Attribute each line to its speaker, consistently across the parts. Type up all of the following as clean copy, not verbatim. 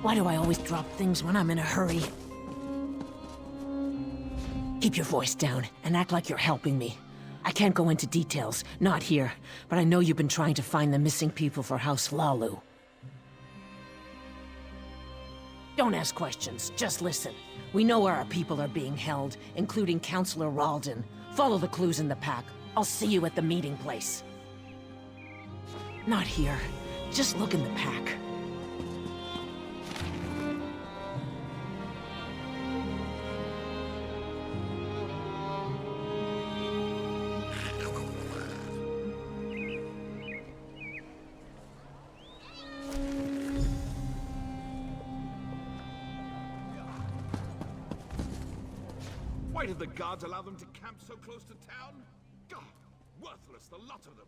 Speaker 1: Why do I always drop things when I'm in a hurry? Keep your voice down and act like you're helping me. I can't go into details, not here, but I know you've been trying to find the missing people for House Hlaalu. Don't ask questions, just listen. We know where our people are being held, including Councillor Ralden. Follow the clues in the pack. I'll see you at the meeting place. Not here. Just look in the pack.
Speaker 2: Why did the guards allow them to camp so close to town? God, worthless, the lot of them.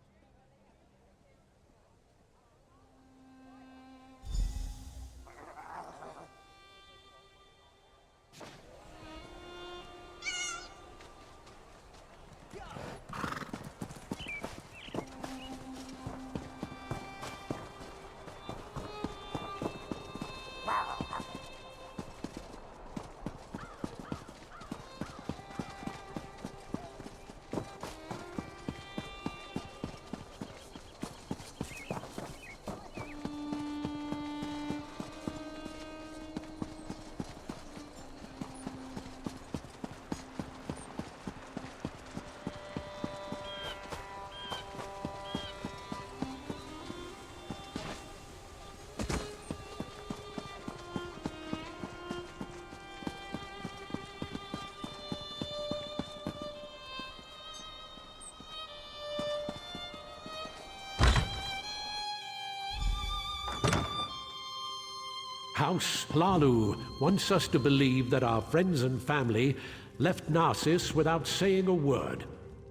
Speaker 3: House Hlaalu wants us to believe that our friends and family left Narcissus without saying a word,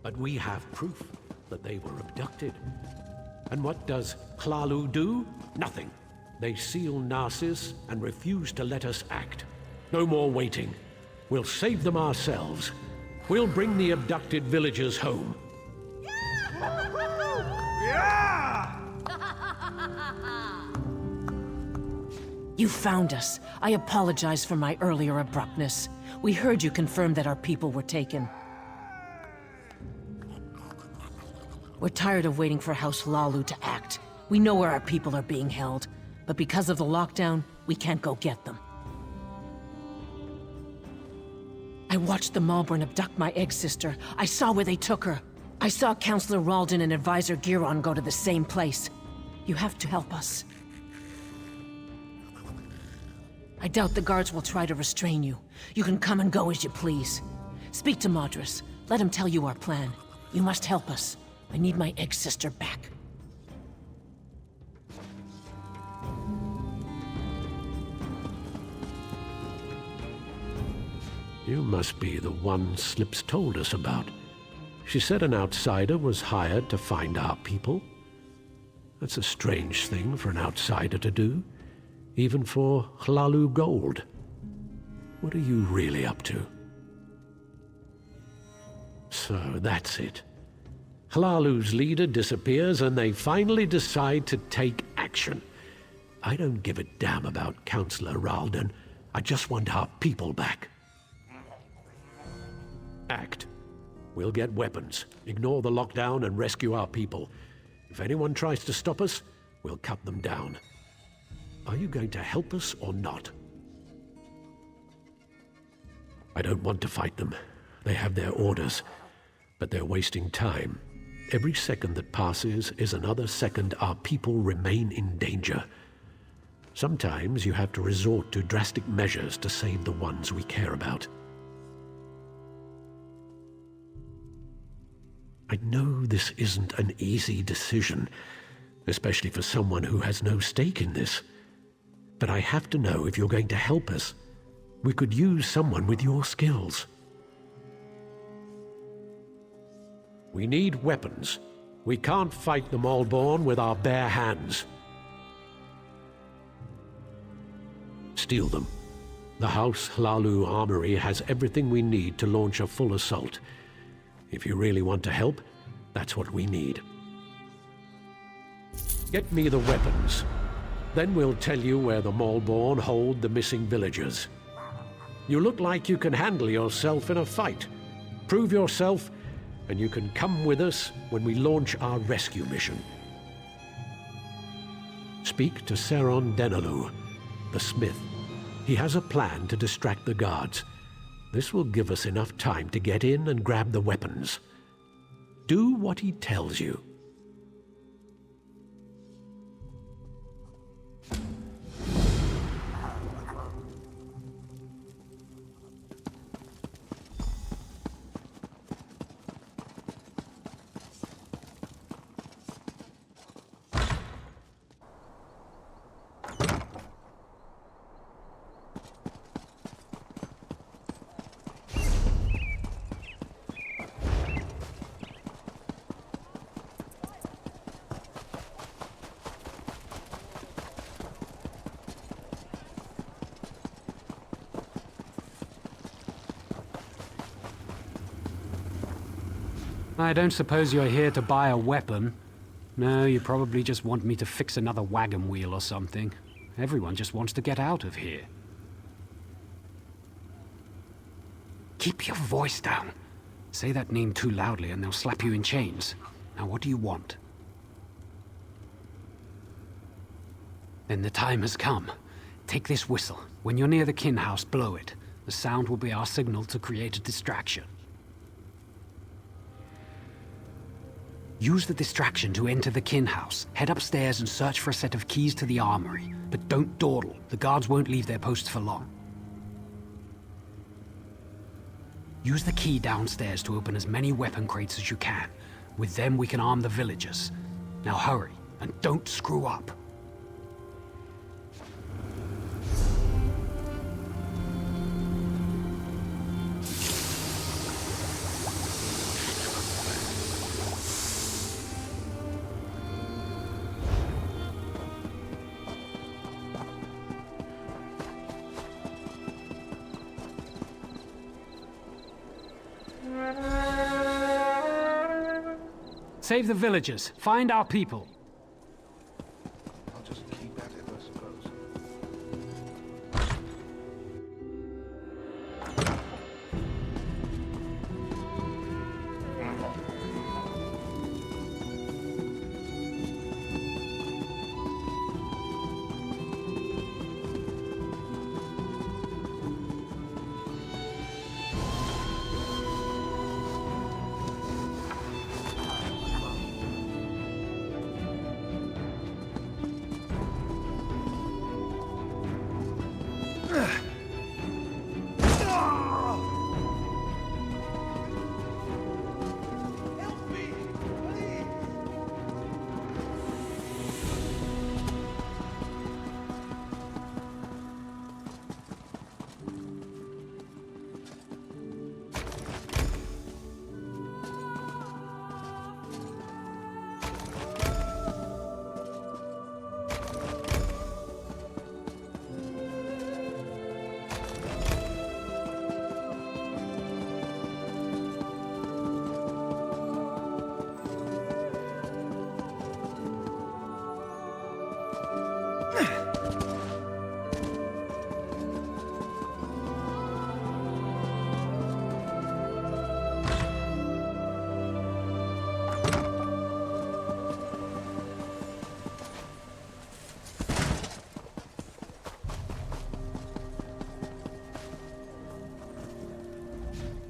Speaker 3: but we have proof that they were abducted. And what does Hlaalu do? Nothing. They seal Narcissus and refuse to let us act. No more waiting. We'll save them ourselves. We'll bring the abducted villagers home.
Speaker 2: Yeah!
Speaker 1: You found us. I apologize for my earlier abruptness. We heard you confirm that our people were taken. We're tired of waiting for House Hlaalu to act. We know where our people are being held, but because of the lockdown, we can't go get them. I watched the Maulborn abduct my egg sister. I saw where they took her. I saw Councillor Ralden and Advisor Giron go to the same place. You have to help us. I doubt the guards will try to restrain you. You can come and go as you please. Speak to Madras. Let him tell you our plan. You must help us. I need my egg sister back.
Speaker 3: You must be the one Slips told us about. She said an outsider was hired to find our people. That's a strange thing for an outsider to do. Even for Hlaalu gold. What are you really up to? So that's it. Hlaalu's leader disappears and they finally decide to take action. I don't give a damn about Councillor Ralden. I just want our people back. Act. We'll get weapons, ignore the lockdown and rescue our people. If anyone tries to stop us, we'll cut them down. Are you going to help us or not? I don't want to fight them. They have their orders, but they're wasting time. Every second that passes is another second our people remain in danger. Sometimes you have to resort to drastic measures to save the ones we care about. I know this isn't an easy decision, especially for someone who has no stake in this. But I have to know if you're going to help us. We could use someone with your skills. We need weapons. We can't fight the Maulborn with our bare hands. Steal them. The House Hlaalu armory has everything we need to launch a full assault. If you really want to help, that's what we need. Get me the weapons. Then we'll tell you where the Maulborn hold the missing villagers. You look like you can handle yourself in a fight. Prove yourself, and you can come with us when we launch our rescue mission. Speak to Saint Asunder, the smith. He has a plan to distract the guards. This will give us enough time to get in and grab the weapons. Do what he tells you.
Speaker 4: I don't suppose you're here to buy a weapon. No, you probably just want me to fix another wagon wheel or something. Everyone just wants to get out of here. Keep your voice down. Say that name too loudly and they'll slap you in chains. Now what do you want? Then the time has come. Take this whistle. When you're near the kin house, blow it. The sound will be our signal to create a distraction. Use the distraction to enter the kin house. Head upstairs and search for a set of keys to the armory. But don't dawdle. The guards won't leave their posts for long. Use the key downstairs to open as many weapon crates as you can. With them we can arm the villagers. Now hurry, and don't screw up. Save the villagers. Find our people.
Speaker 2: I'll just keep at it, I suppose.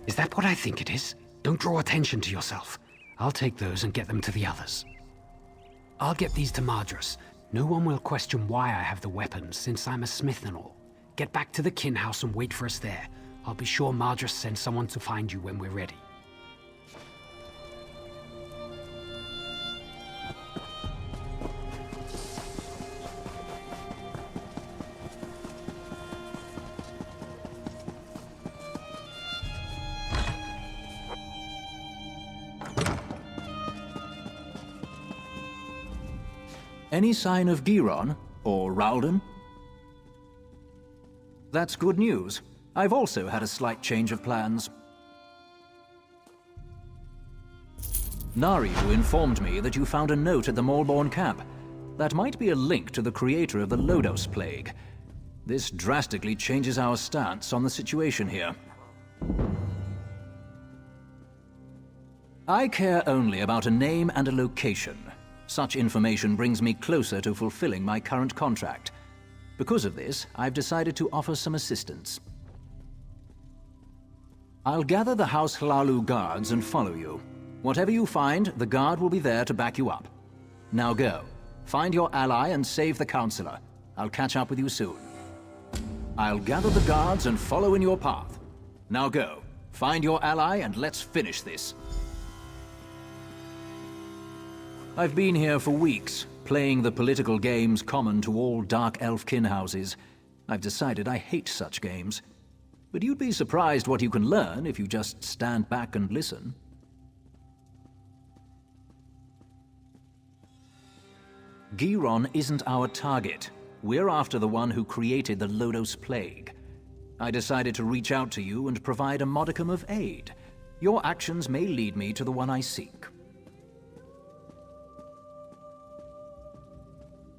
Speaker 4: Is that what I think it is? Don't draw attention to yourself. I'll take those and get them to the others. I'll get these to Madras. No one will question why I have the weapons, since I'm a smith and all. Get back to the kin house and wait for us there. I'll be sure Madras sends someone to find you when we're ready.
Speaker 5: Any sign of Giron or Ralden? That's good news. I've also had a slight change of plans. Nariu informed me that you found a note at the Maulborn camp. That might be a link to the creator of the Lodos Plague. This drastically changes our stance on the situation here. I care only about a name and a location. Such information brings me closer to fulfilling my current contract. Because of this, I've decided to offer some assistance. I'll gather the House Hlaalu guards and follow you. Whatever you find, the guard will be there to back you up. Now go. Find your ally and save the Counselor. I'll catch up with you soon. I'll gather the guards and follow in your path. Now go. Find your ally and let's finish this. I've been here for weeks, playing the political games common to all Dark Elf kin houses. I've decided I hate such games. But you'd be surprised what you can learn if you just stand back and listen. Giron isn't our target. We're after the one who created the Lodos Plague. I decided to reach out to you and provide a modicum of aid. Your actions may lead me to the one I seek.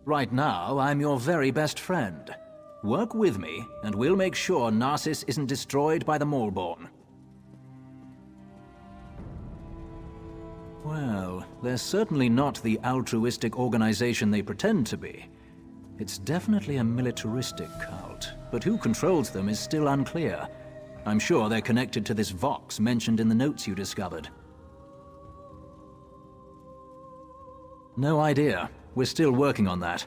Speaker 5: Right now, I'm your very best friend. Work with me, and we'll make sure Narcissus isn't destroyed by the Maulborn. Well, they're certainly not the altruistic organization they pretend to be. It's definitely a militaristic cult, but who controls them is still unclear. I'm sure they're connected to this Vox mentioned in the notes you discovered. No idea. We're still working on that.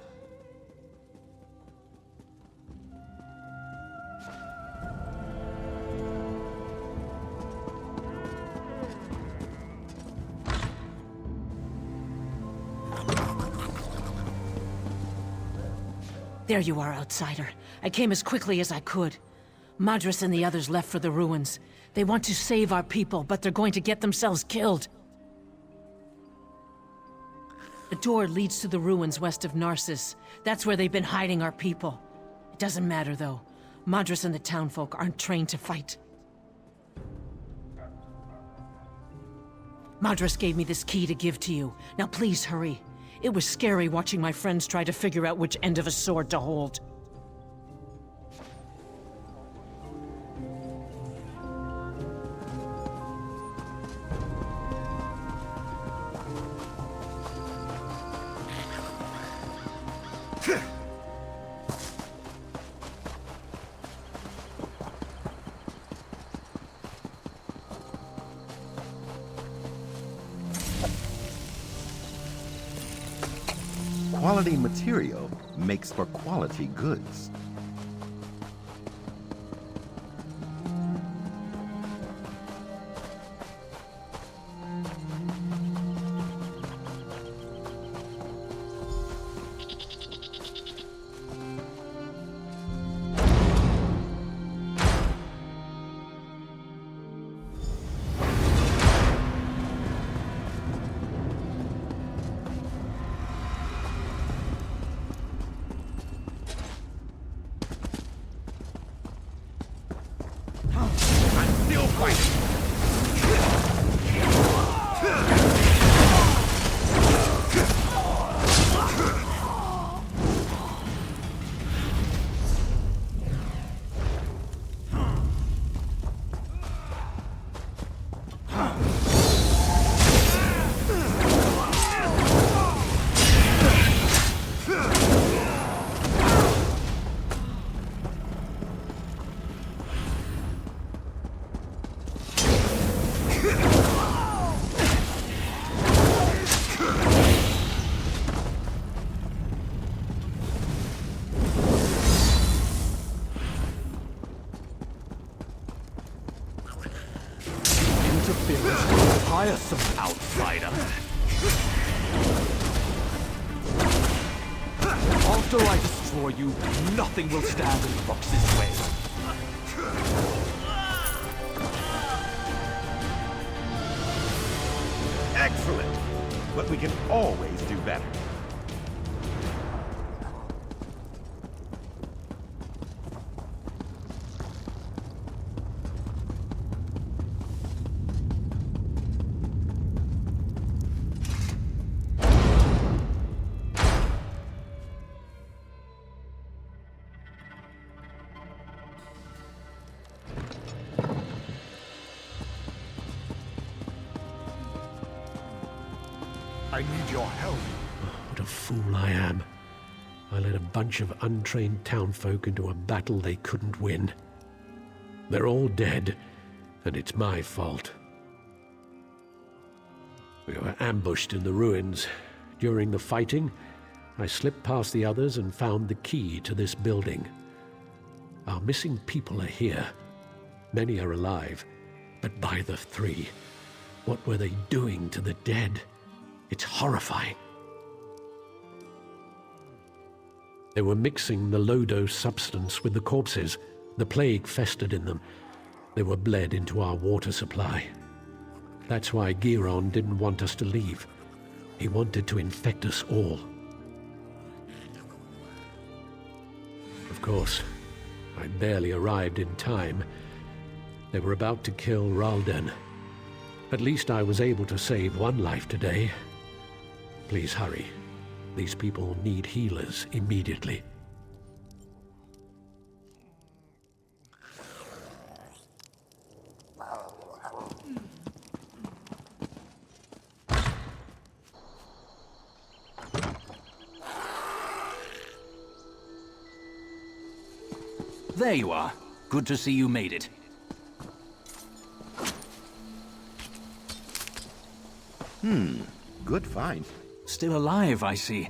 Speaker 1: There you are, outsider. I came as quickly as I could. Madras and the others left for the ruins. They want to save our people, but they're going to get themselves killed. The door leads to the ruins west of Narcissus. That's where they've been hiding our people. It doesn't matter, though. Madras and the townfolk aren't trained to fight. Madras gave me this key to give to you. Now please hurry. It was scary watching my friends try to figure out which end of a sword to hold.
Speaker 6: Quality material makes for quality goods.
Speaker 2: Tiresome outsider. After I destroy you, nothing will stand in Vox's way.
Speaker 6: Excellent! But we can always do better. I need your help.
Speaker 3: What a fool I am. I led a bunch of untrained townfolk into a battle they couldn't win. They're all dead, and it's my fault. We were ambushed in the ruins. During the fighting, I slipped past the others and found the key to this building. Our missing people are here. Many are alive, but by the three, what were they doing to the dead? It's horrifying. They were mixing the low-dose substance with the corpses. The plague festered in them. They were bled into our water supply. That's why Giron didn't want us to leave. He wanted to infect us all. Of course, I barely arrived in time. They were about to kill Ralden. At least I was able to save one life today. Please hurry. These people need healers immediately.
Speaker 5: There you are. Good to see you made it.
Speaker 6: Good find.
Speaker 5: Still alive, I see.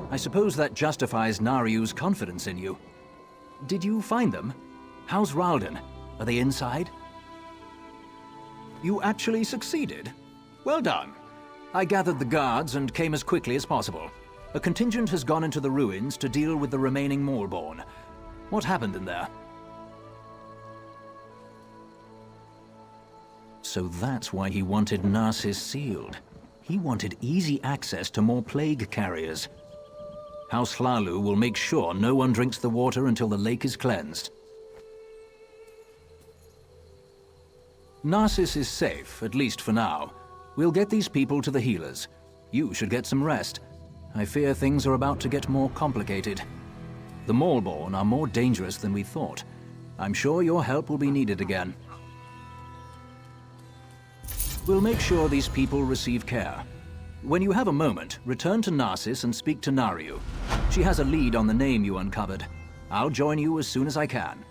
Speaker 5: I suppose that justifies Nariu's confidence in you. Did you find them? How's Ralden? Are they inside? You actually succeeded. Well done. I gathered the guards and came as quickly as possible. A contingent has gone into the ruins to deal with the remaining Maulborn. What happened in there? So that's why he wanted Narsis sealed. He wanted easy access to more plague carriers. House Hlaalu will make sure no one drinks the water until the lake is cleansed. Narsis is safe, at least for now. We'll get these people to the healers. You should get some rest. I fear things are about to get more complicated. The Maulborn are more dangerous than we thought. I'm sure your help will be needed again. We'll make sure these people receive care. When you have a moment, return to Narsis and speak to Nariu. She has a lead on the name you uncovered. I'll join you as soon as I can.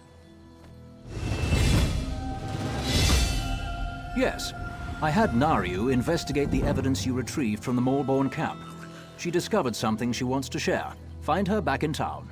Speaker 5: Yes, I had Nariu investigate the evidence you retrieved from the Maulborn camp. She discovered something she wants to share. Find her back in town.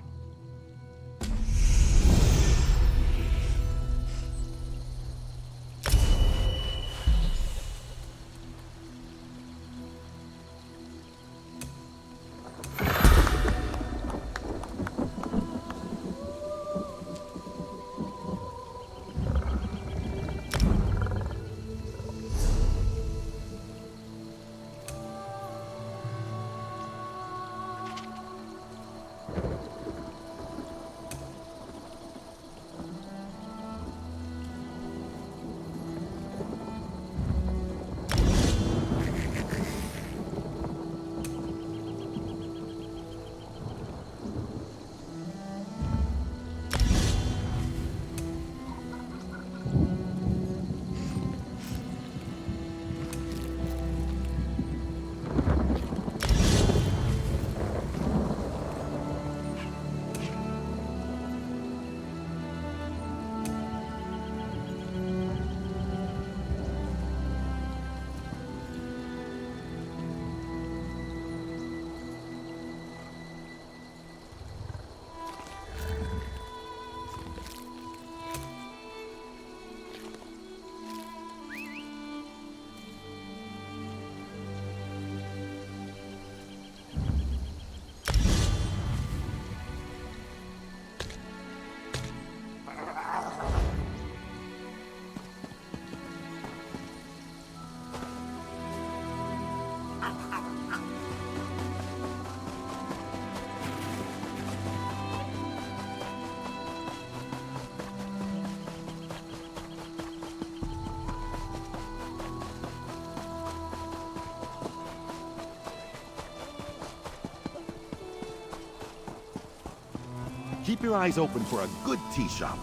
Speaker 6: Keep your eyes open for a good tea shop.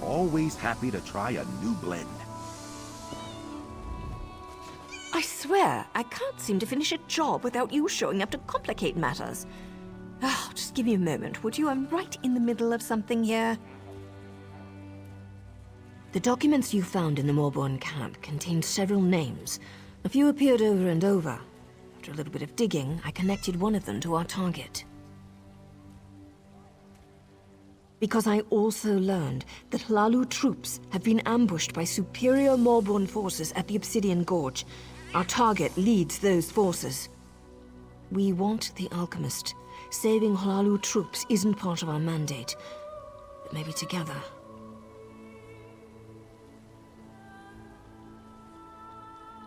Speaker 6: Always happy to try a new blend.
Speaker 7: I swear, I I can't seem to finish a job without you showing up to complicate matters. Oh, just give me a moment, would you? I'm right in the middle of something here. The documents you found in the Maulborn camp contained several names. A few appeared over and over. After a little bit of digging, I connected one of them to our target. Because I also learned that Hlaalu troops have been ambushed by superior Maulborn forces at the Obsidian Gorge. Our target leads those forces. We want the Alchemist. Saving Hlaalu troops isn't part of our mandate. But maybe together.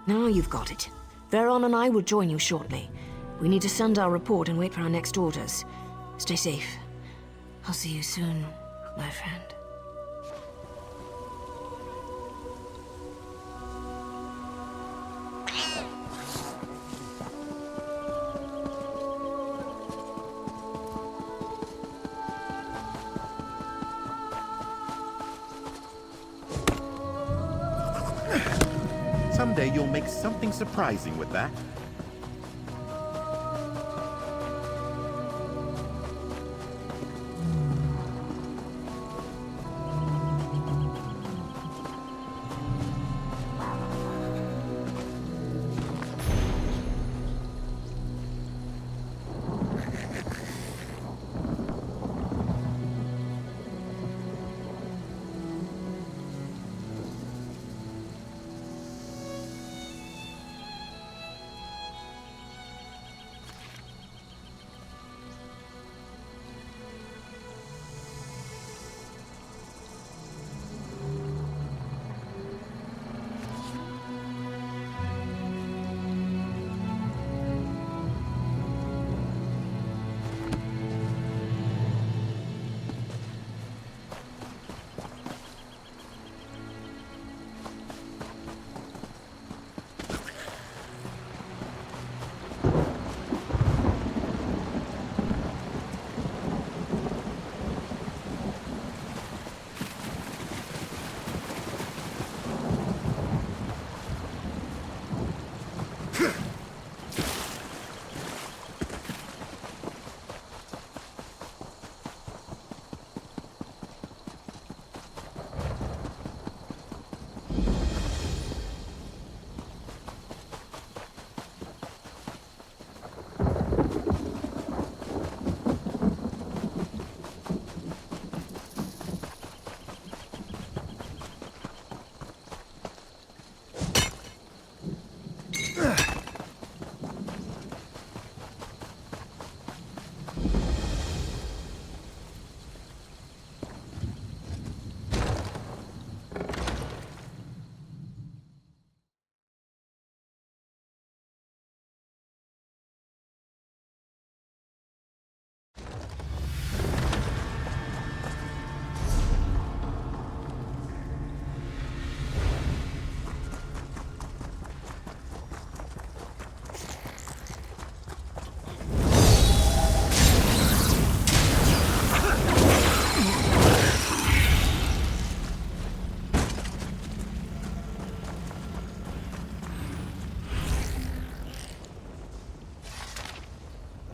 Speaker 7: Now you've got it. Varon and I will join you shortly. We need to send our report and wait for our next orders. Stay safe. I'll see you soon, my friend.
Speaker 6: Someday you'll make something surprising with that.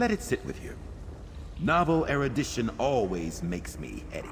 Speaker 6: Let it sit with you. Novel erudition always makes me heady.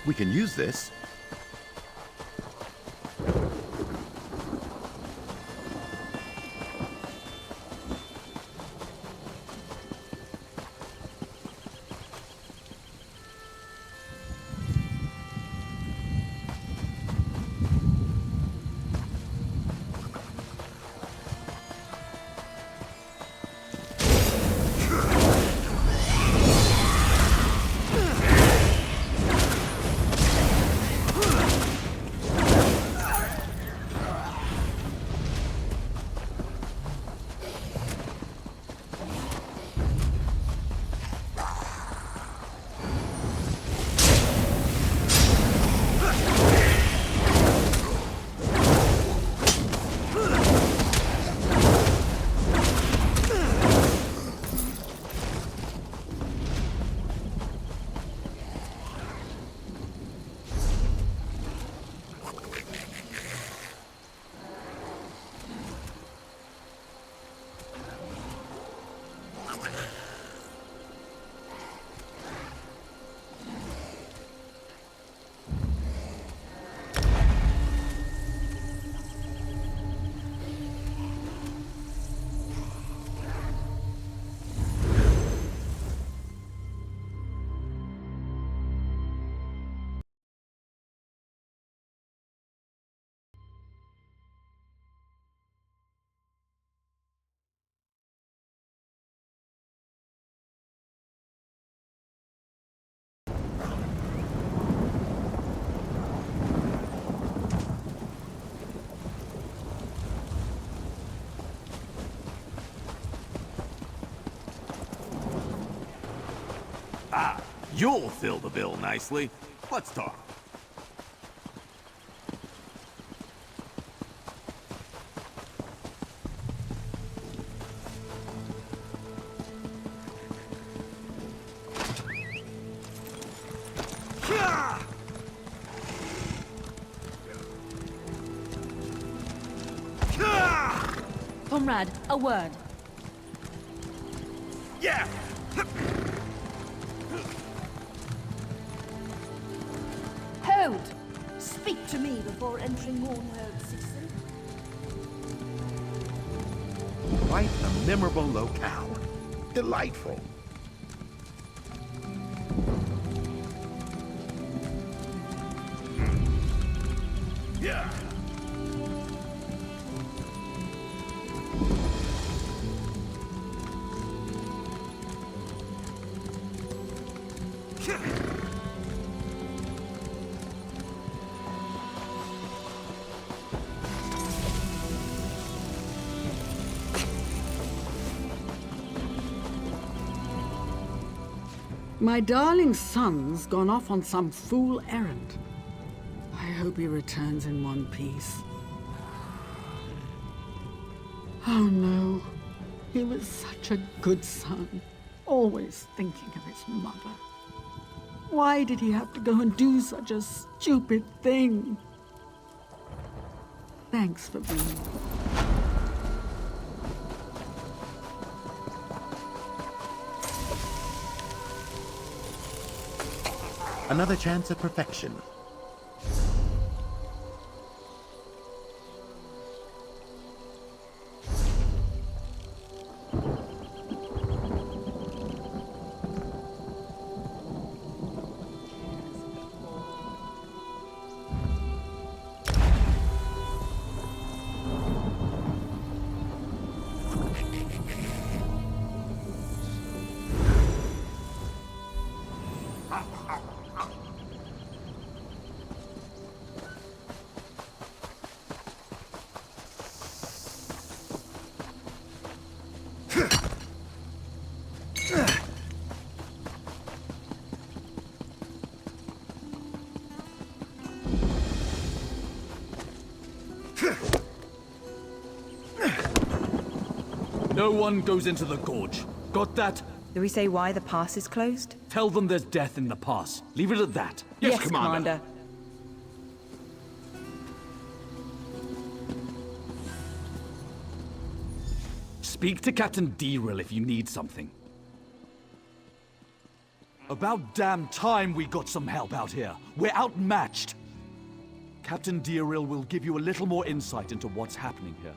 Speaker 6: We can use this.
Speaker 2: You'll fill the bill nicely. Let's talk.
Speaker 1: Comrade, a word.
Speaker 2: Yeah!
Speaker 7: Hold! Speak to me before entering Mournhold, citizen.
Speaker 6: Quite a memorable locale. Delightful.
Speaker 2: Yeah!
Speaker 8: My darling son's gone off on some fool errand. I hope he returns in one piece. Oh no, he was such a good son, always thinking of his mother. Why did he have to go and do such a stupid thing? Thanks for being.
Speaker 6: Another chance at perfection.
Speaker 9: No one goes into the gorge. Got that?
Speaker 10: Do we say why the pass is closed?
Speaker 9: Tell them there's death in the pass. Leave it at that.
Speaker 10: Yes, Commander.
Speaker 9: Speak to Captain Deril if you need something. About damn time we got some help out here. We're outmatched. Captain Deeril will give you a little more insight into what's happening here.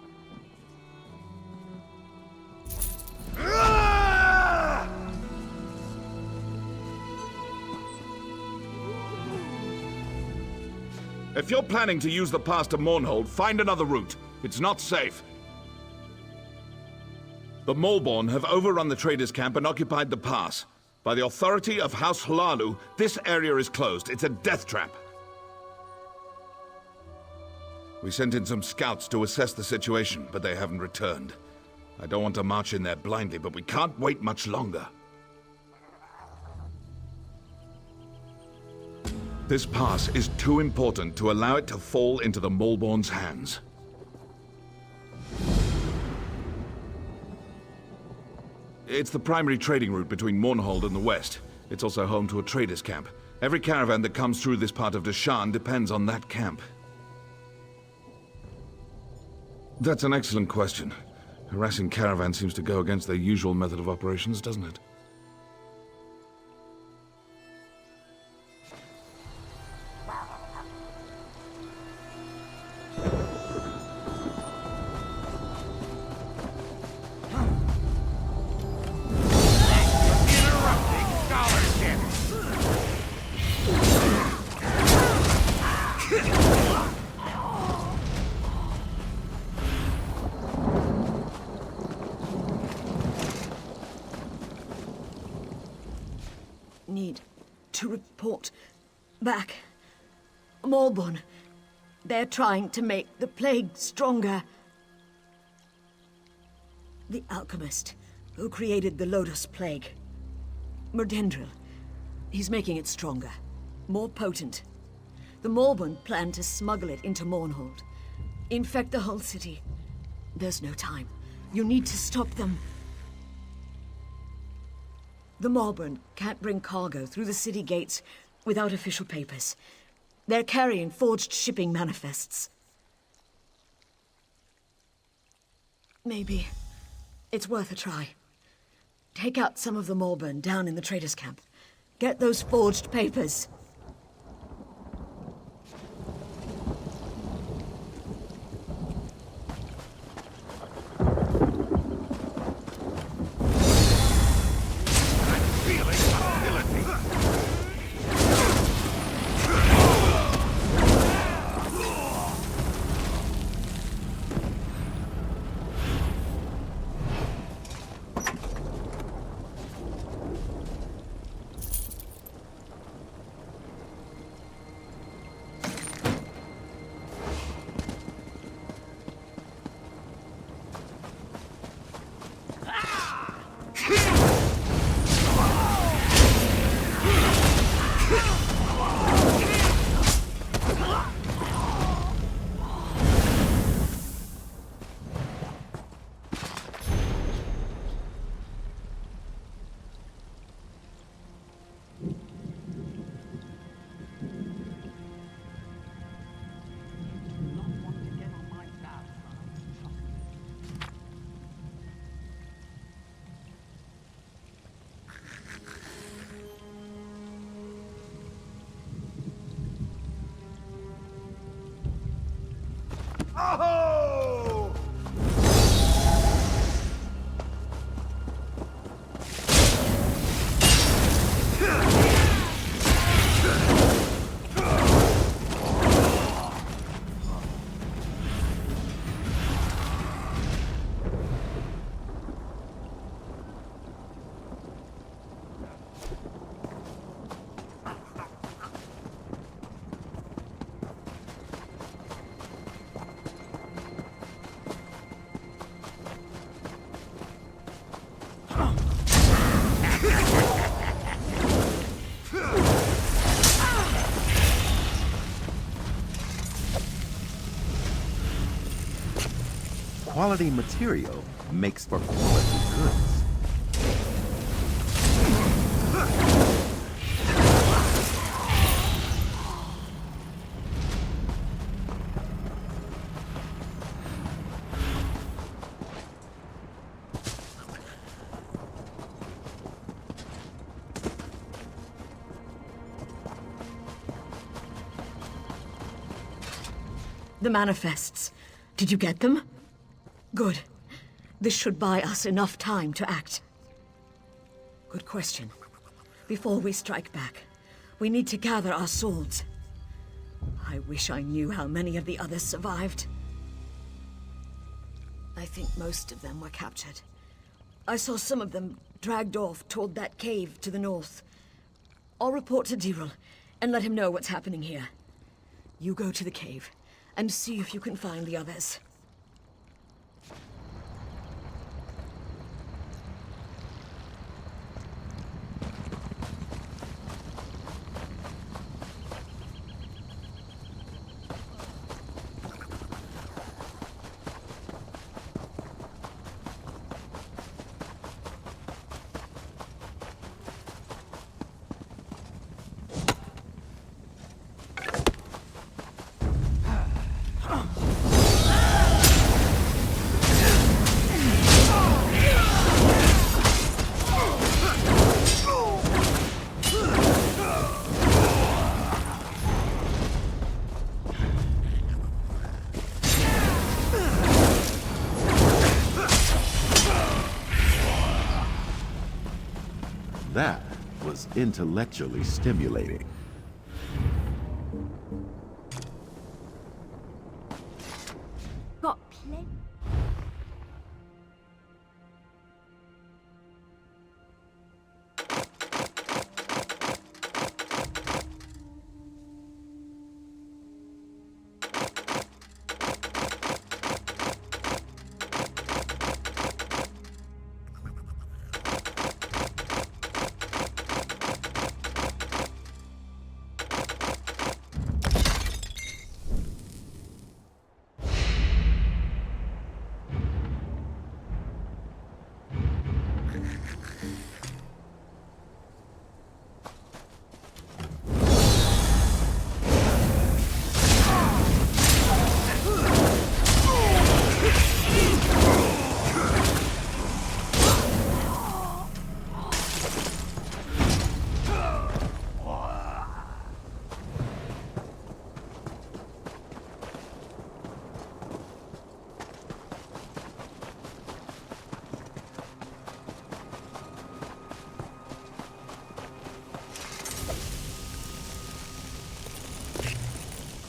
Speaker 2: If you're planning to use the pass to Mournhold, find another route. It's not safe. The Maulborn have overrun the traders' camp and occupied the pass. By the authority of House Hlaalu, this area is closed. It's a death trap. We sent in some scouts to assess the situation, but they haven't returned. I don't want to march in there blindly, but we can't wait much longer. This pass is too important to allow it to fall into the Maulborn's hands. It's the primary trading route between Mournhold and the west. It's also home to a trader's camp. Every caravan that comes through this part of Deshaan depends on that camp. That's an excellent question. Harassing caravans seems to go against their usual method of operations, doesn't it?
Speaker 7: Need to report back. Maulborn. They're trying to make the plague stronger. The alchemist who created the Lotus Plague. Murdendril. He's making it stronger. More potent. The Maulborn plan to smuggle it into Mournhold. Infect the whole city. There's no time. You need to stop them. The Maulborn can't bring cargo through the city gates without official papers. They're carrying forged shipping manifests. Maybe it's worth a try. Take out some of the Maulborn down in the traders' camp. Get those forged papers.
Speaker 6: Quality material makes for quality goods.
Speaker 7: The manifests. Did you get them? Good. This should buy us enough time to act. Good question. Before we strike back, we need to gather our swords. I wish I knew how many of the others survived. I think most of them were captured. I saw some of them dragged off toward that cave to the north. I'll report to Giron and let him know what's happening here. You go to the cave and see if you can find the others.
Speaker 6: That was intellectually stimulating.
Speaker 7: Got plenty.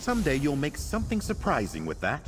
Speaker 6: Someday you'll make something surprising with that.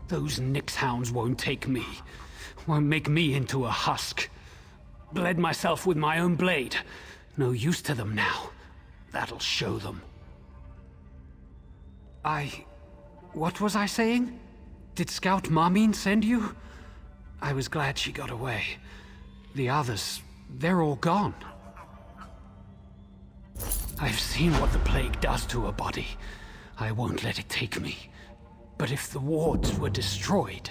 Speaker 4: Those Nyx hounds won't take me. Won't make me into a husk. Bled myself with my own blade. No use to them now. That'll show them. What was I saying? Did Scout Marmine send you? I was glad she got away. The others, they're all gone. I've seen what the plague does to a body. I won't let it take me. But if the wards were destroyed...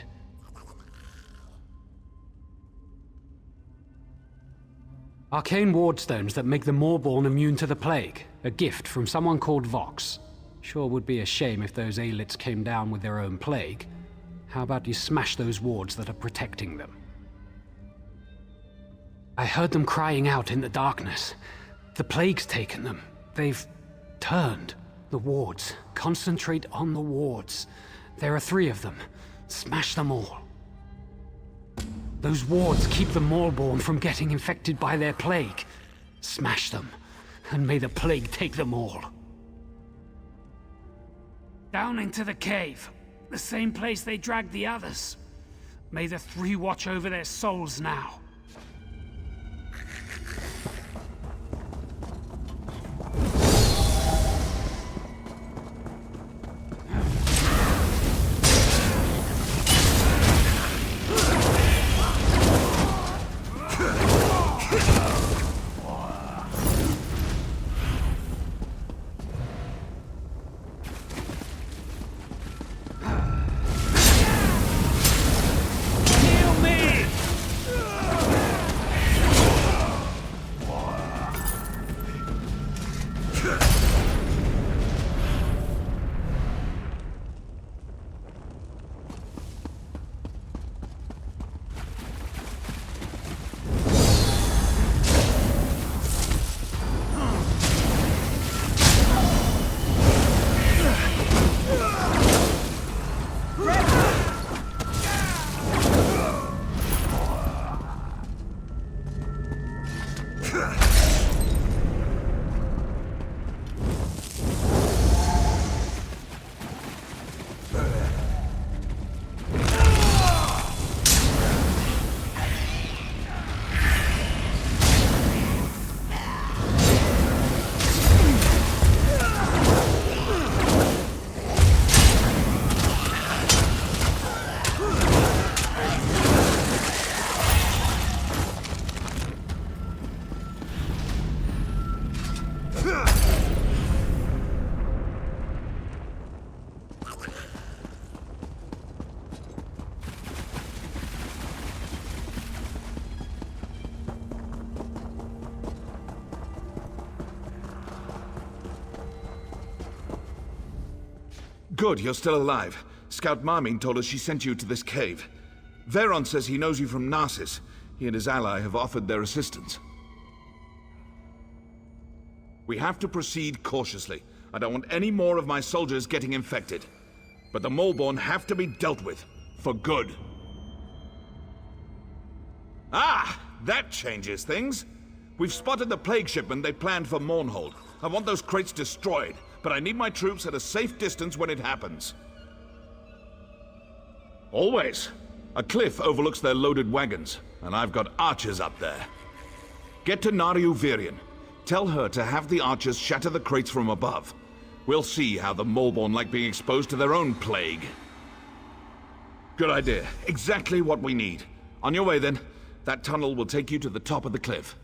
Speaker 4: Arcane wardstones that make the Maulborn immune to the plague. A gift from someone called Vox. Sure would be a shame if those Aelits came down with their own plague. How about you smash those wards that are protecting them? I heard them crying out in the darkness. The plague's taken them. They've turned. The wards. Concentrate on the wards. There are 3 of them. Smash them all. Those wards keep the Maulborn from getting infected by their plague. Smash them, and may the plague take them all. Down into the cave. The same place they dragged the others. May the 3 watch over their souls now.
Speaker 2: Good, you're still alive. Scout Marmine told us she sent you to this cave. Varon says he knows you from Narsis. He and his ally have offered their assistance. We have to proceed cautiously. I don't want any more of my soldiers getting infected. But the Maulborn have to be dealt with. For good. Ah! That changes things. We've spotted the plague shipment they planned for Mournhold. I want those crates destroyed, but I need my troops at a safe distance when it happens. Always. A cliff overlooks their loaded wagons, and I've got archers up there. Get to Nariu Virion. Tell her to have the archers shatter the crates from above. We'll see how the Maulborn like being exposed to their own plague. Good idea. Exactly what we need. On your way, then. That tunnel will take you to the top of the cliff.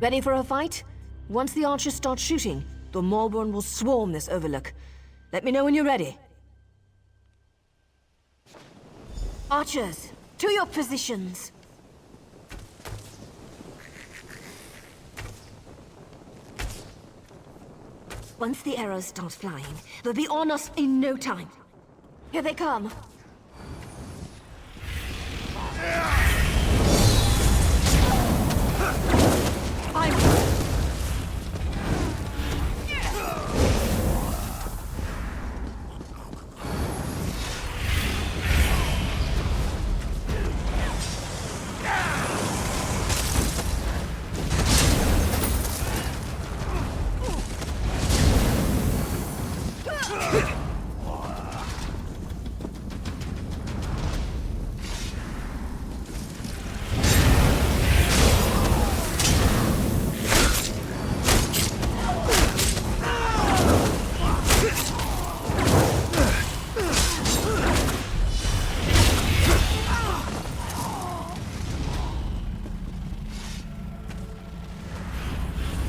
Speaker 7: Ready for a fight? Once the archers start shooting, the Maulborn will swarm this overlook. Let me know when you're ready. Archers, to your positions! Once the arrows start flying, they'll be on us in no time. Here they come.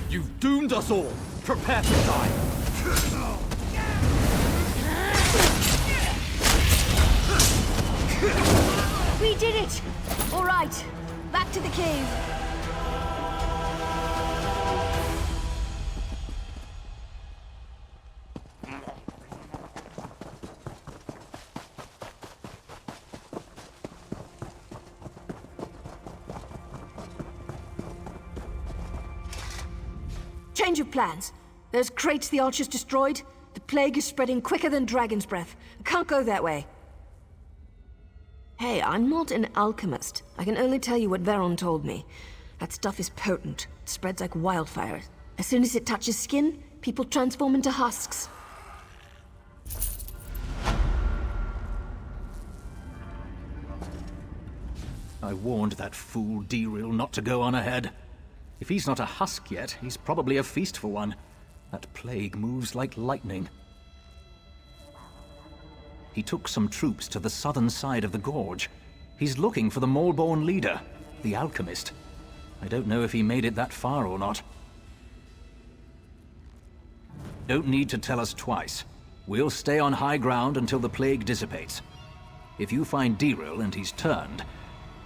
Speaker 9: You've doomed us all! Prepare to die!
Speaker 7: We did it! All right, back to the cave. Change of plans. Those crates the archers destroyed, the plague is spreading quicker than dragon's breath. Can't go that way. Hey, I'm not an alchemist. I can only tell you what Varon told me. That stuff is potent. It spreads like wildfire. As soon as it touches skin, people transform into husks.
Speaker 5: I warned that fool Diril not to go on ahead. If he's not a husk yet, he's probably a feast for one. That plague moves like lightning. He took some troops to the southern side of the gorge. He's looking for the Maulborn leader, the alchemist. I don't know if he made it that far or not. Don't need to tell us twice. We'll stay on high ground until the plague dissipates. If you find Diril and he's turned,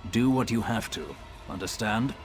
Speaker 5: do what you have to. Understand?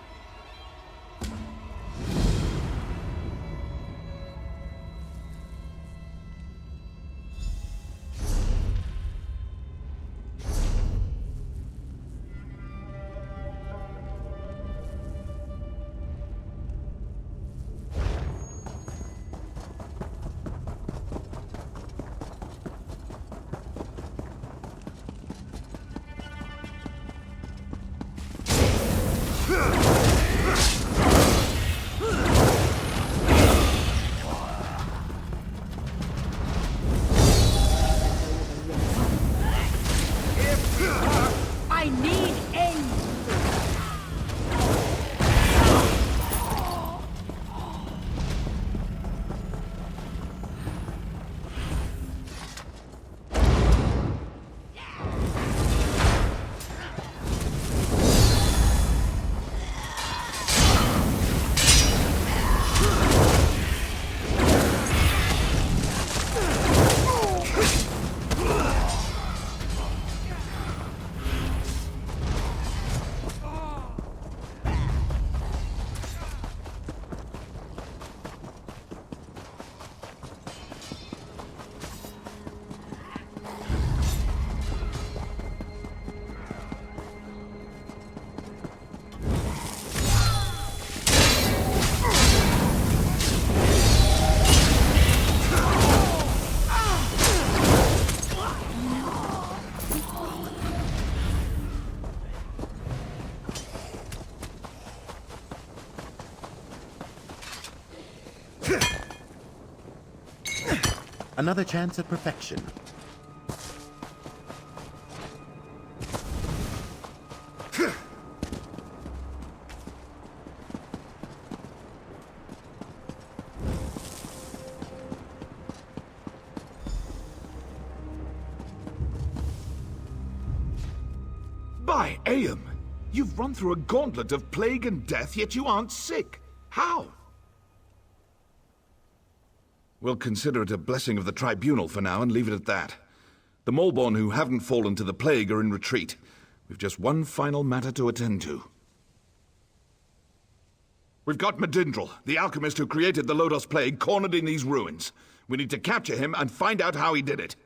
Speaker 6: Another chance at perfection.
Speaker 2: By Aeon! You've run through a gauntlet of plague and death, yet you aren't sick. How? We'll consider it a blessing of the Tribunal for now and leave it at that. The Maulborn who haven't fallen to the plague are in retreat. We've just one final matter to attend to. We've got Medindral, the alchemist who created the Lodos Plague, cornered in these ruins. We need to capture him and find out how he did it.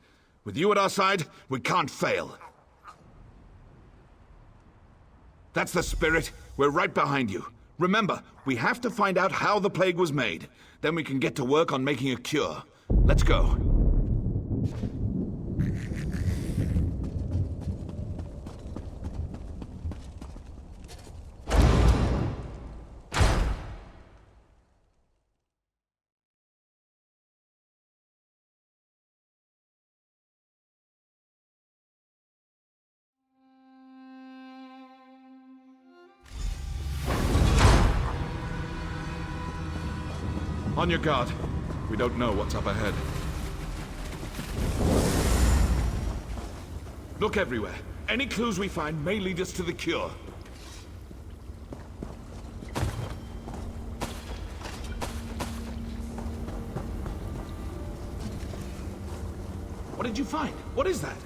Speaker 2: With you at our side, we can't fail. That's the spirit. We're right behind you. Remember, we have to find out how the plague was made. Then we can get to work on making a cure. Let's go. On your guard. We don't know what's up ahead. Look everywhere. Any clues we find may lead us to the cure. What did you find? What is that?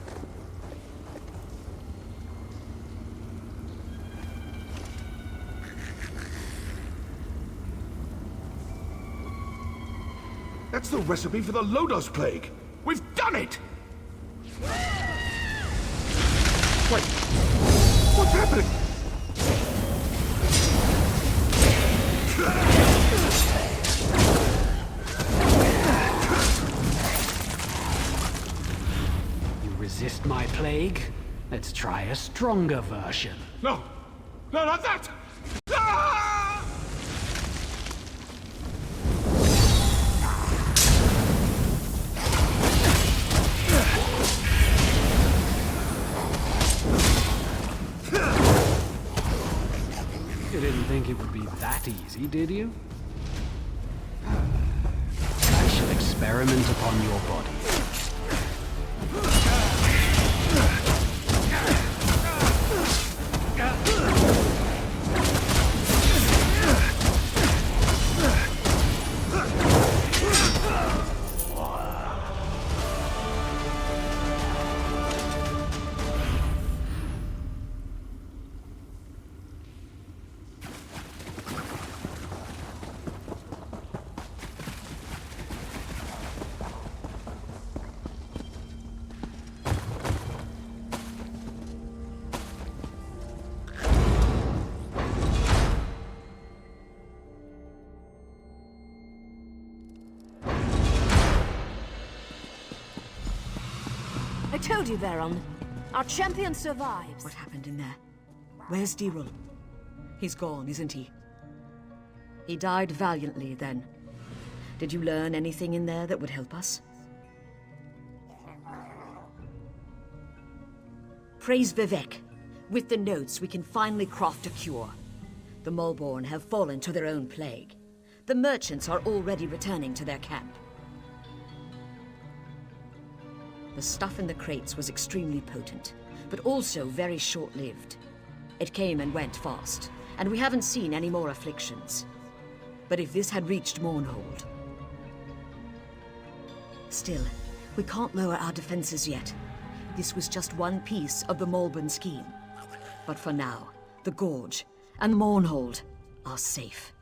Speaker 2: That's the recipe for the Lodos Plague! We've done it! Wait, what's happening?
Speaker 4: You resist my plague? Let's try a stronger version.
Speaker 2: No! No, not that! Ah!
Speaker 4: You didn't think it would be that easy, did you? I shall experiment upon your body.
Speaker 7: I told you, Varon. Our champion survives.
Speaker 10: What happened in there? Where's Giron? He's gone, isn't he? He died valiantly, then. Did you learn anything in there that would help us? Praise Vivek. With the notes, we can finally craft a cure. The Maulborn have fallen to their own plague. The merchants are already returning to their camp. The stuff in the crates was extremely potent, but also very short-lived. It came and went fast, and we haven't seen any more afflictions. But if this had reached Mournhold... Still, we can't lower our defenses yet. This was just one piece of the Maulborn scheme. But for now, the Gorge and Mournhold are safe.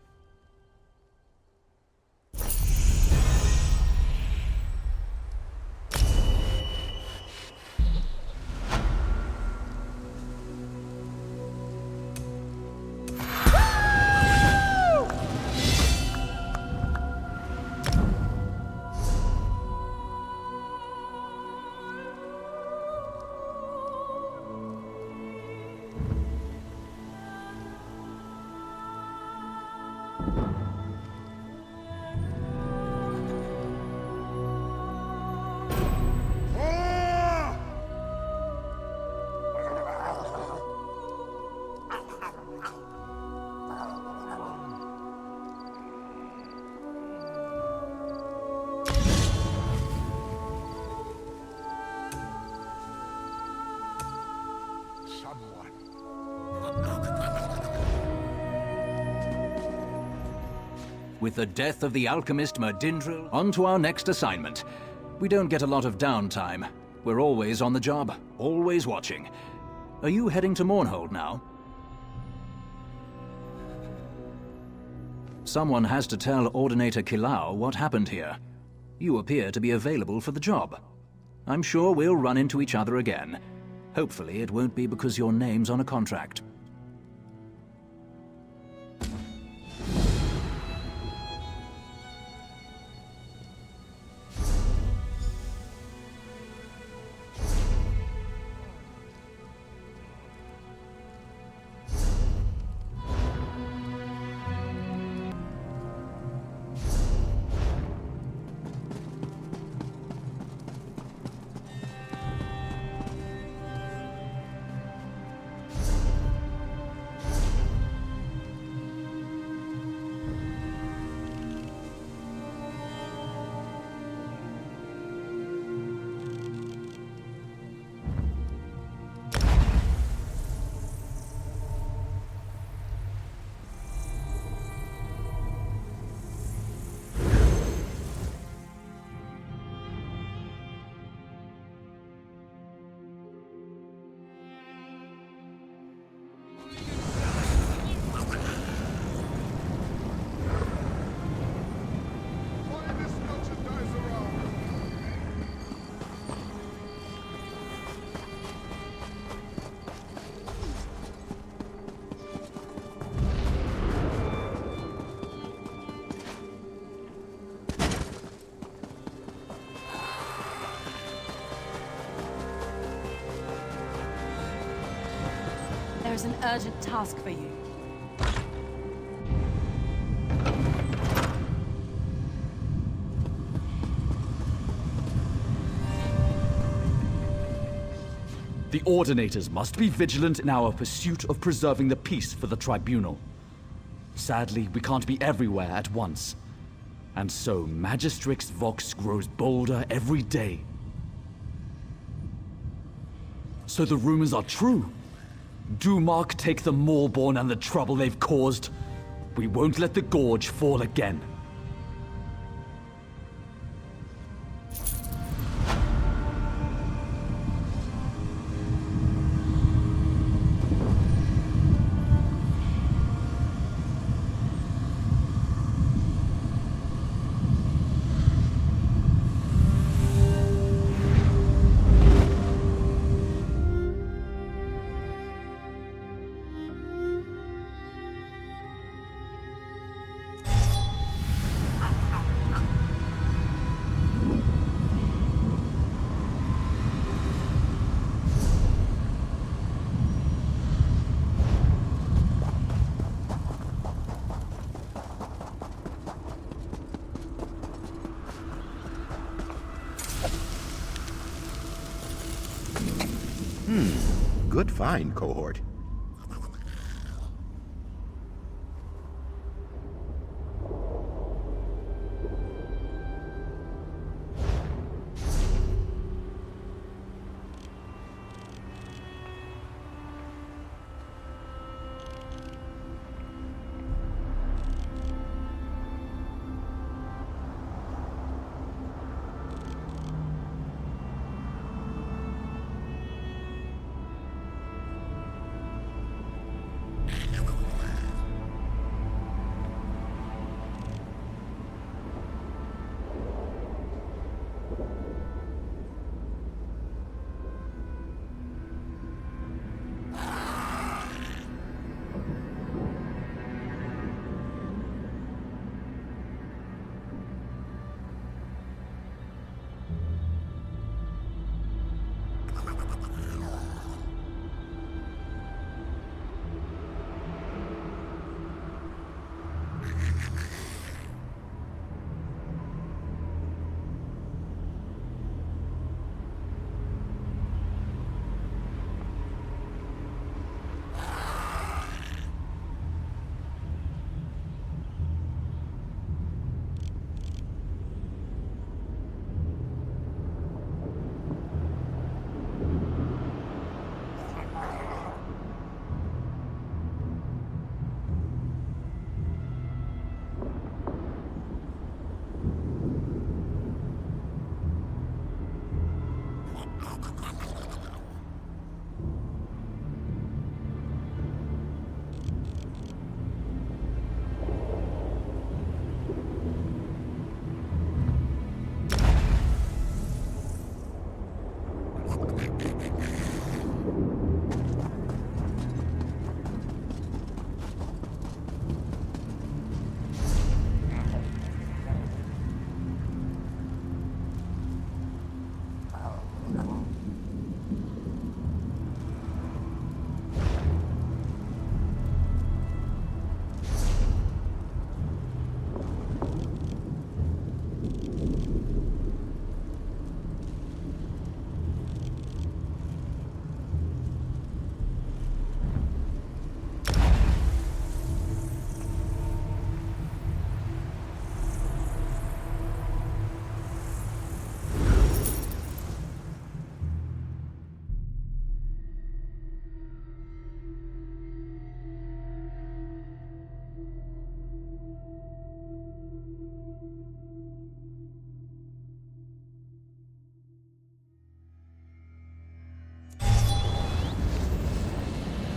Speaker 5: With the death of the alchemist Merdindril, on to our next assignment. We don't get a lot of downtime. We're always on the job, always watching. Are you heading to Mournhold now? Someone has to tell Ordinator Hlaalu what happened here. You appear to be available for the job. I'm sure we'll run into each other again. Hopefully it won't be because your name's on a contract.
Speaker 1: There's an urgent task for you.
Speaker 9: The Ordinators must be vigilant in our pursuit of preserving the peace for the Tribunal. Sadly, we can't be everywhere at once. And so, Magistrix Vox grows bolder every day. So the rumors are true. Do Mark take the Maulborn and the trouble they've caused? We won't let the Gorge fall again.
Speaker 6: Good find, cohort.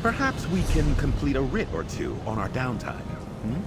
Speaker 6: Perhaps we can complete a writ or two on our downtime. Hmm?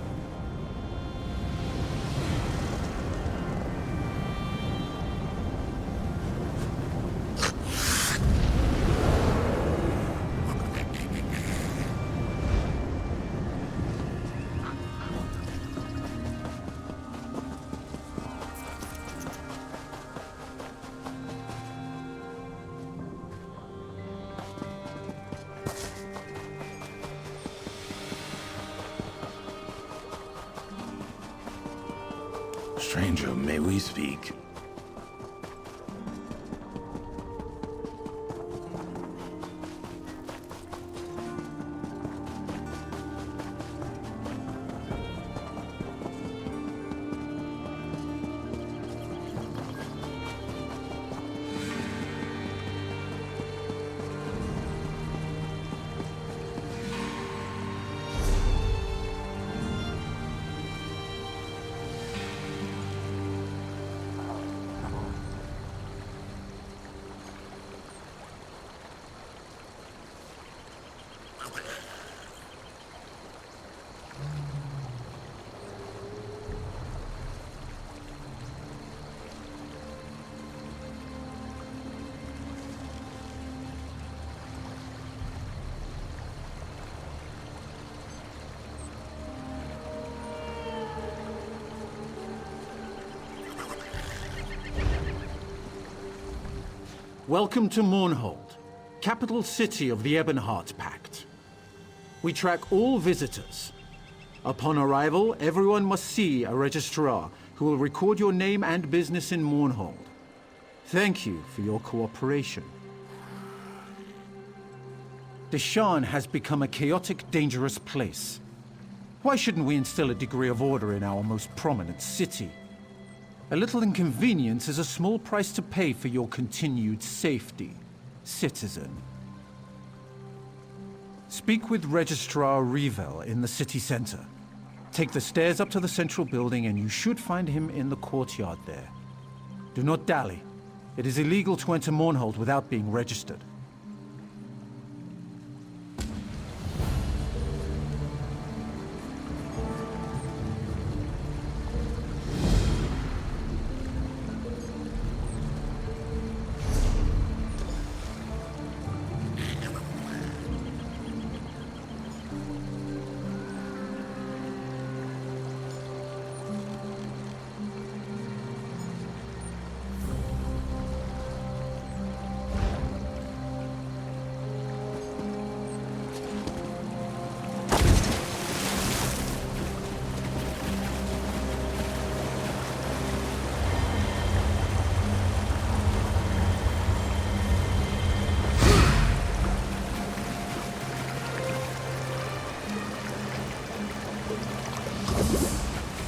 Speaker 6: Stranger, may we speak?
Speaker 11: Welcome to Mournhold, capital city of the Ebonheart Pact. We track all visitors. Upon arrival, everyone must see a registrar who will record your name and business in Mournhold. Thank you for your cooperation. Deshan has become a chaotic, dangerous place. Why shouldn't we instill a degree of order in our most prominent city? A little inconvenience is a small price to pay for your continued safety, citizen. Speak with Registrar Revel in the city center. Take the stairs up to the central building and you should find him in the courtyard there. Do not dally. It is illegal to enter Mournhold without being registered.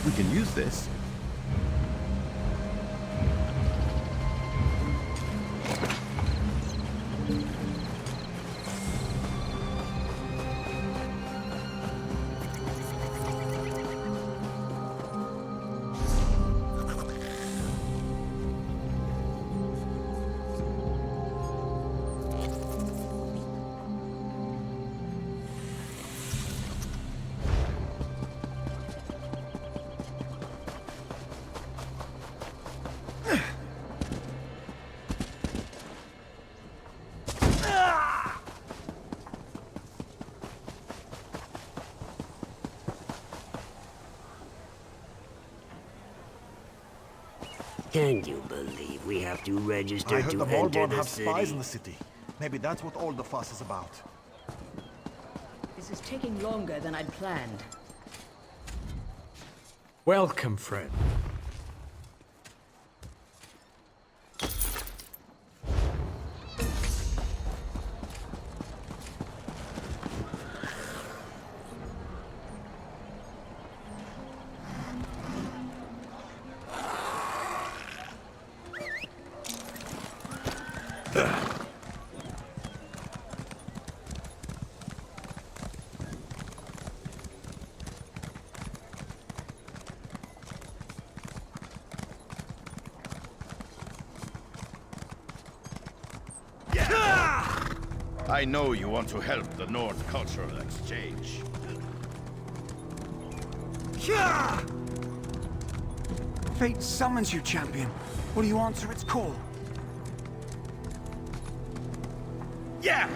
Speaker 6: We can use this.
Speaker 12: Can you believe we have to register
Speaker 13: I heard
Speaker 12: to
Speaker 13: the
Speaker 12: enter
Speaker 13: Maulborn
Speaker 12: the
Speaker 13: have
Speaker 12: city?
Speaker 13: spies in the city. Maybe that's what all the fuss is about.
Speaker 10: This is taking longer than I'd planned.
Speaker 4: Welcome, friend.
Speaker 14: I know you want to help the North Cultural Exchange.
Speaker 15: Yeah! Fate summons you, champion. Will you answer its call?
Speaker 14: Yeah!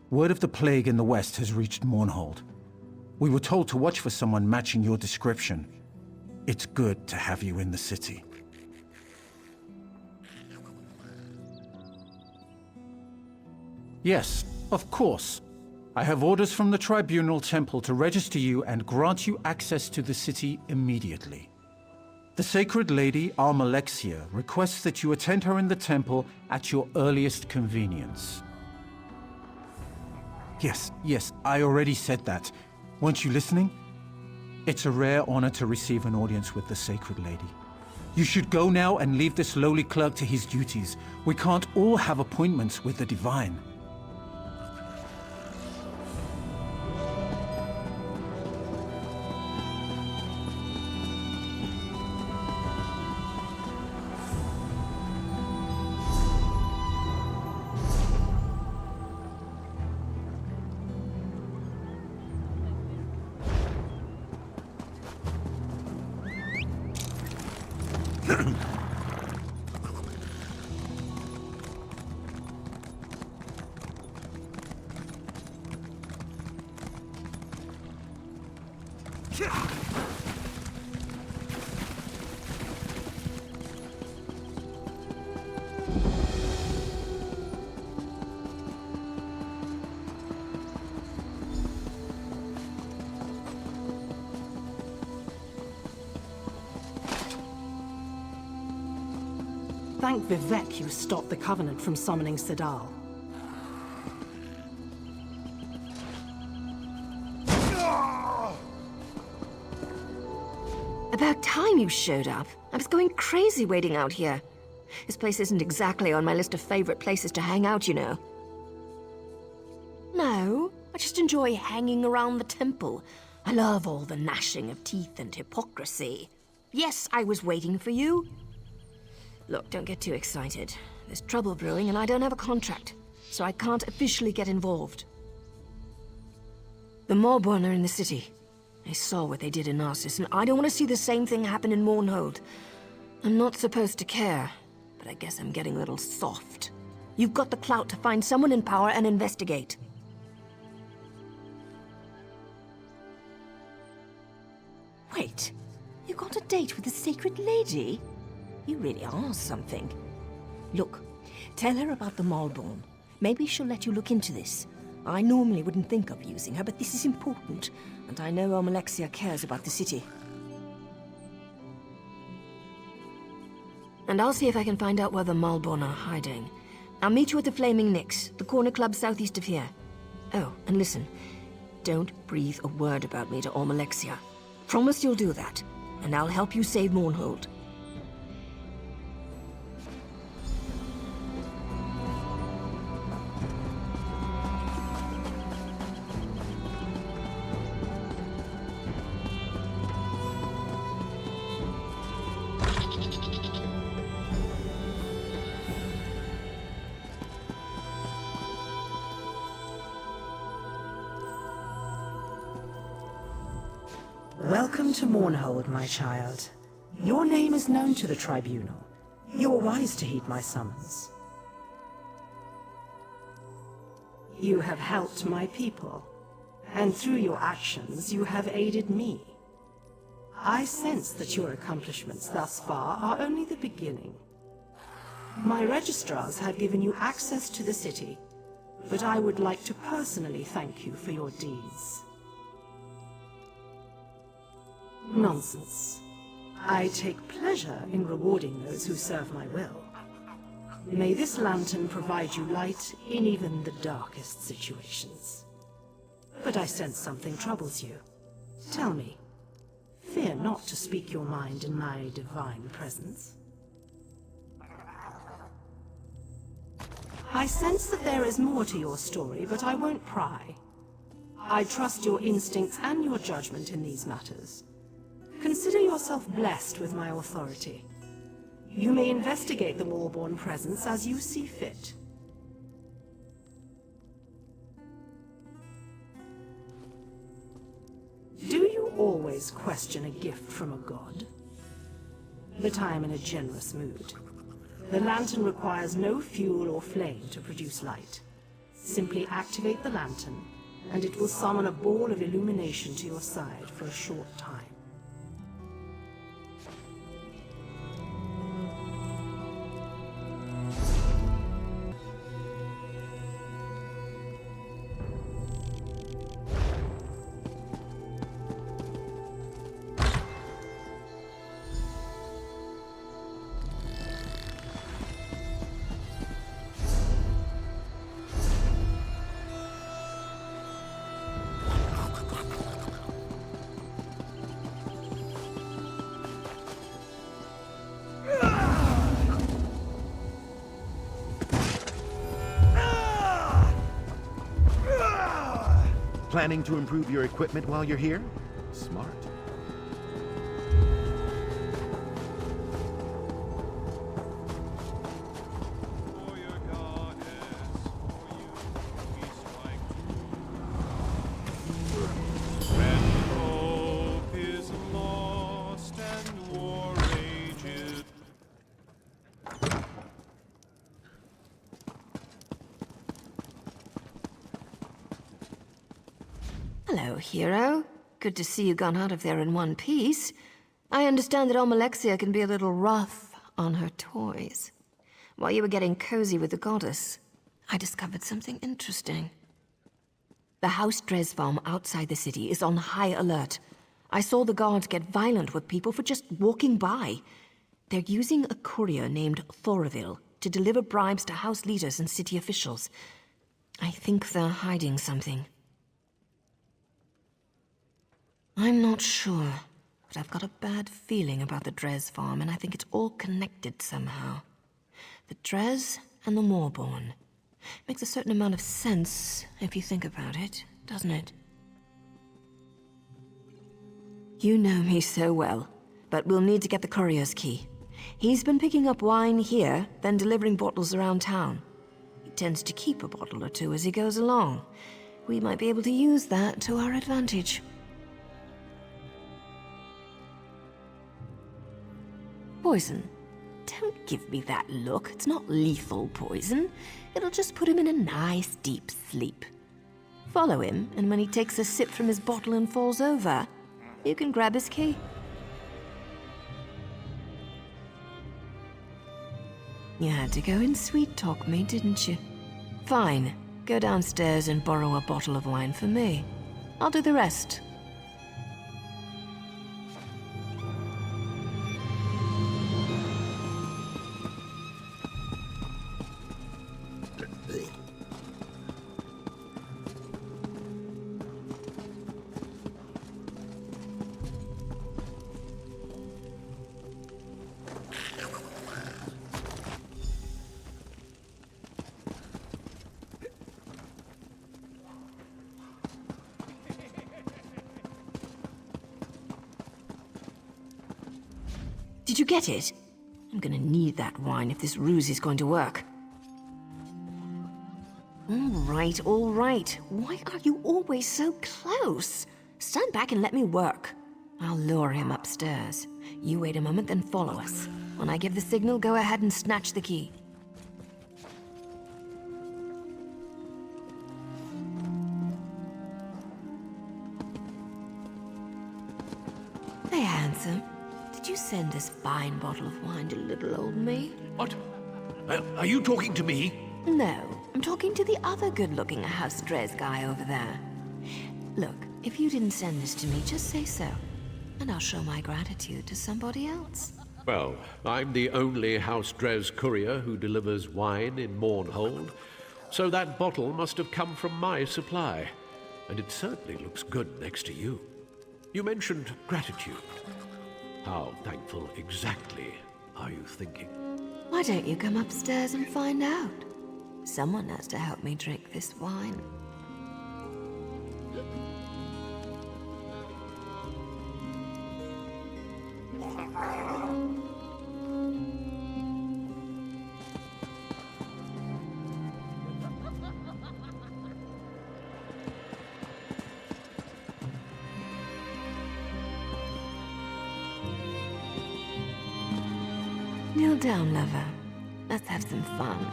Speaker 11: Word of the plague in the west has reached Mournhold. We were told to watch for someone matching your description. It's good to have you in the city. Yes, of course. I have orders from the Tribunal Temple to register you and grant you access to the city immediately. The Sacred Lady, Almalexia, requests that you attend her in the temple at your earliest convenience. Yes, I already said that. Weren't you listening? It's a rare honor to receive an audience with the Sacred Lady. You should go now and leave this lowly clerk to his duties. We can't all have appointments with the Divine.
Speaker 16: Thank Vivek you stopped the Covenant from summoning Sidal.
Speaker 7: About time you showed up. I was going crazy waiting out here. This place isn't exactly on my list of favorite places to hang out, you know. No, I just enjoy hanging around the temple. I love all the gnashing of teeth and hypocrisy. Yes, I was waiting for you. Look, don't get too excited. There's trouble brewing and I don't have a contract, so I can't officially get involved. The Maulborn are in the city. I saw what they did in Narcissus, and I don't want to see the same thing happen in Mournhold. I'm not supposed to care, but I guess I'm getting a little soft. You've got the clout to find someone in power and investigate. Wait, you got a date with the Sacred Lady? You really are something. Look, tell her about the Maulborn. Maybe she'll let you look into this. I normally wouldn't think of using her, but this is important, and I know Almalexia cares about the city. And I'll see if I can find out where the Maulborn are hiding. I'll meet you at the Flaming Nix, the corner club southeast of here. Oh, and listen, don't breathe a word about me to Almalexia. Promise you'll do that, and I'll help you save Mournhold.
Speaker 16: Welcome to Mournhold, my child. Your name is known to the Tribunal. You are wise to heed my summons. You have helped my people, and through your actions you have aided me. I sense that your accomplishments thus far are only the beginning. My registrars have given you access to the city, but I would like to personally thank you for your deeds. Nonsense. I take pleasure in rewarding those who serve my will. May this lantern provide you light in even the darkest situations. But I sense something troubles you. Tell me, fear not to speak your mind in my divine presence. I sense that there is more to your story, but I won't pry. I trust your instincts and your judgment in these matters. Consider yourself blessed with my authority. You may investigate the Maulborn presence as you see fit. Do you always question a gift from a god? But I am in a generous mood. The lantern requires no fuel or flame to produce light. Simply activate the lantern, and it will summon a ball of illumination to your side for a short time.
Speaker 6: Planning to improve your equipment while you're here? Smart.
Speaker 7: Hello, hero. Good to see you gone out of there in one piece. I understand that Almalexia can be a little rough on her toys. While you were getting cozy with the goddess, I discovered something interesting. The House Dres farm outside the city is on high alert. I saw the guards get violent with people for just walking by. They're using a courier named Thoraville to deliver bribes to house leaders and city officials. I think they're hiding something. I'm not sure, but I've got a bad feeling about the Dres farm, and I think it's all connected somehow. The Dres and the Maulborn. Makes a certain amount of sense if you think about it, doesn't it? You know me so well, but we'll need to get the courier's key. He's been picking up wine here, then delivering bottles around town. He tends to keep a bottle or two as he goes along. We might be able to use that to our advantage. Poison. Don't give me that look. It's not lethal poison. It'll just put him in a nice deep sleep. Follow him, and when he takes a sip from his bottle and falls over, you can grab his key. You had to go and sweet-talk me, didn't you? Fine. Go downstairs and borrow a bottle of wine for me. I'll do the rest. Did you get it? I'm gonna need that wine if this ruse is going to work. All right. Why are you always so close? Stand back and let me work. I'll lure him upstairs. You wait a moment, then follow us. When I give the signal, go ahead and snatch the key. Hey, handsome. Did you send this fine bottle of wine to little old me?
Speaker 3: What? Are you talking to me?
Speaker 7: No, I'm talking to the other good-looking House Dres guy over there. Look, if you didn't send this to me, just say so, and I'll show my gratitude to somebody else.
Speaker 3: Well, I'm the only House Dres courier who delivers wine in Mournhold, so that bottle must have come from my supply, and it certainly looks good next to you. You mentioned gratitude. How thankful exactly are you thinking?
Speaker 7: Why don't you come upstairs and find out? Someone has to help me drink this wine. Kneel down, lover. Let's have some fun.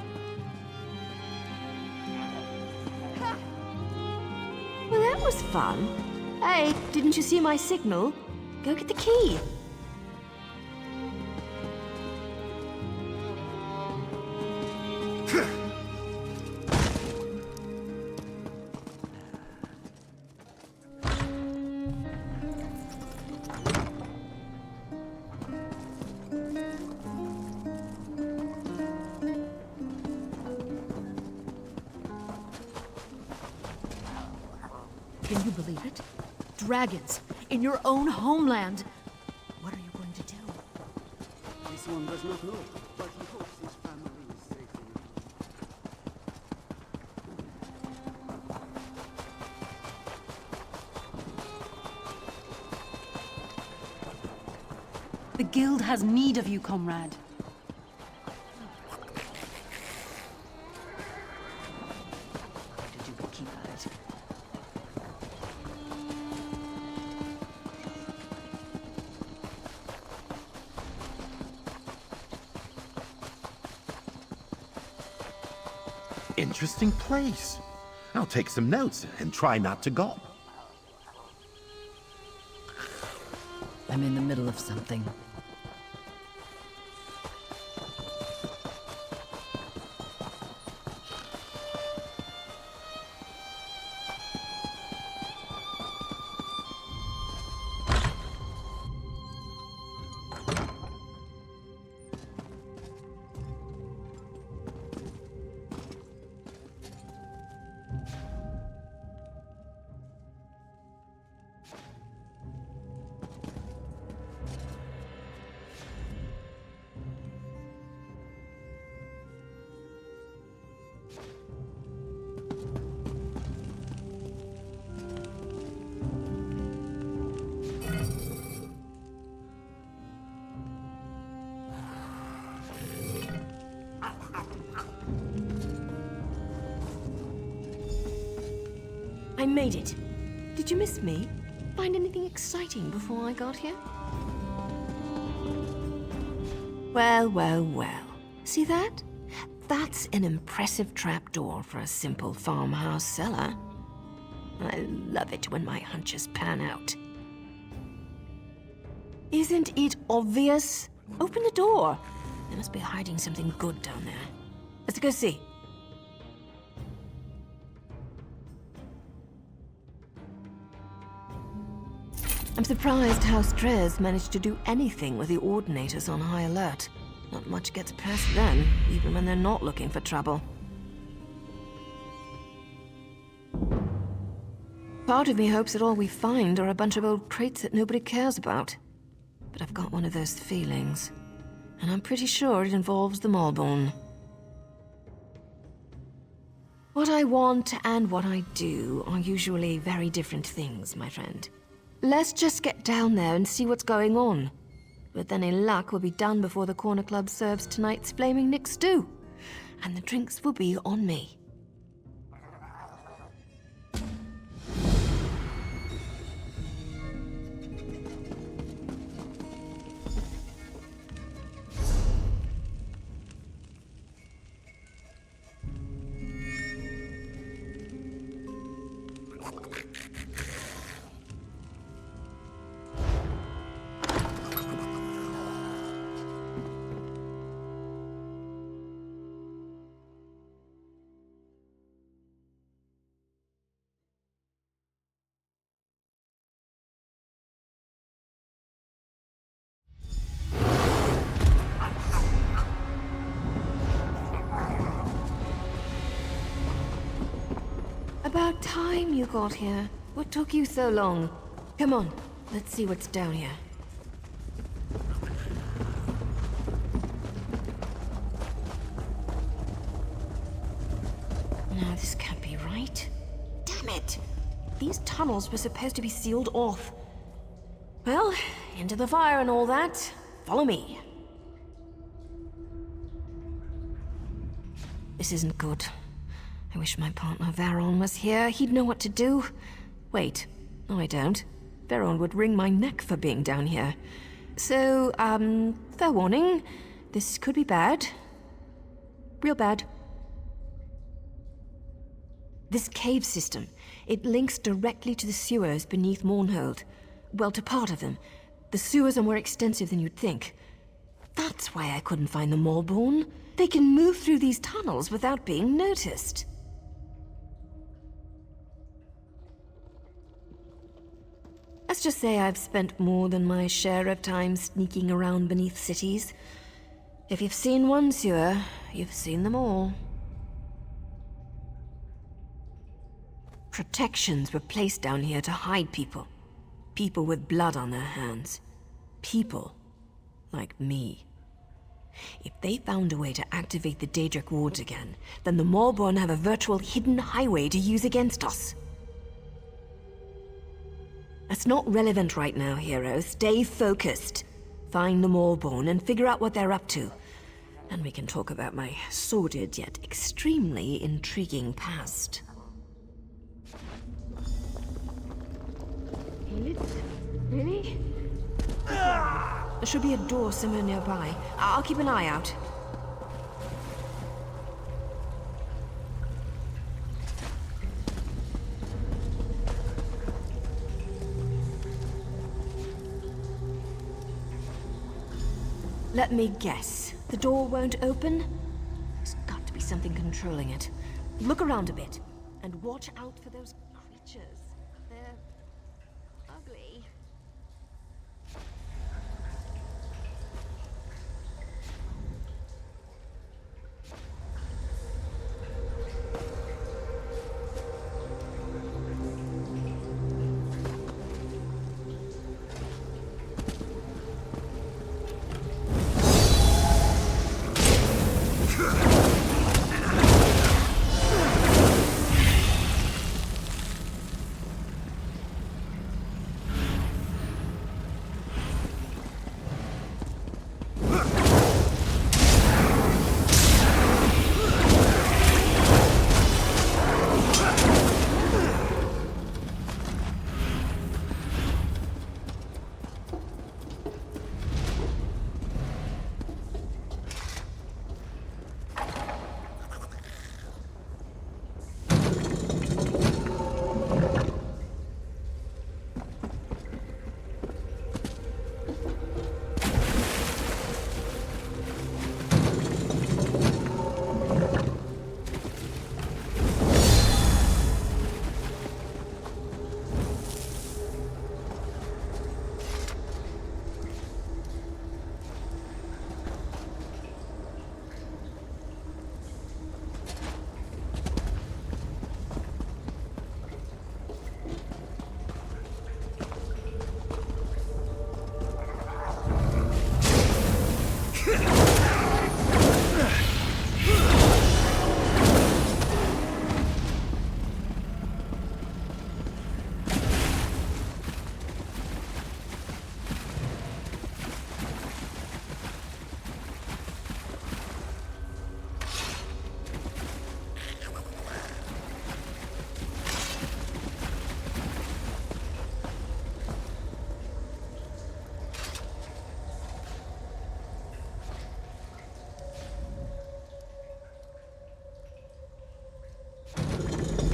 Speaker 7: Well, that was fun. Hey, didn't you see my signal? Go get the key.
Speaker 10: Can you believe it? Dragons in your own homeland. What are you going to do?
Speaker 15: This one does not know, but he hopes his family is safe in
Speaker 16: The guild has need of you, comrade.
Speaker 6: Interesting place. I'll take some notes and try not to gulp.
Speaker 10: I'm in the middle of something.
Speaker 7: I made it. Did you miss me? Find anything exciting before I got here? Well, well, well. See that? That's an impressive trapdoor for a simple farmhouse cellar. I love it when my hunches pan out. Isn't it obvious? Open the door. They must be hiding something good down there. Let's go see. I'm surprised how Strez managed to do anything with the Ordinators on high alert. Not much gets past them, even when they're not looking for trouble. Part of me hopes that all we find are a bunch of old crates that nobody cares about. But I've got one of those feelings, and I'm pretty sure it involves the Maulborn. What I want and what I do are usually very different things, my friend. Let's just get down there and see what's going on. With any luck, we'll be done before the Corner Club serves tonight's flaming Nick stew. And the drinks will be on me. About time you got here. What took you so long? Come on, let's see what's down here. No, this can't be right. Damn it! These tunnels were supposed to be sealed off. Well, into the fire and all that. Follow me. This isn't good. I wish my partner Varon was here. He'd know what to do. Wait. No, I don't. Varon would wring my neck for being down here. So, fair warning. This could be bad. Real bad. This cave system, it links directly to the sewers beneath Mournhold. Well, to part of them. The sewers are more extensive than you'd think. That's why I couldn't find the Maulborn. They can move through these tunnels without being noticed. Let's just say I've spent more than my share of time sneaking around beneath cities. If you've seen one sewer, you've seen them all. Protections were placed down here to hide people. People with blood on their hands. People like me. If they found a way to activate the Daedric wards again, then the Maulborn have a virtual hidden highway to use against us. That's not relevant right now, hero. Stay focused. Find the Maulborn and figure out what they're up to. And we can talk about my sordid yet extremely intriguing past. Really? There should be a door somewhere nearby. I'll keep an eye out. Let me guess. The door won't open? There's got to be something controlling it. Look around a bit, and watch out for those creatures. They're ugly.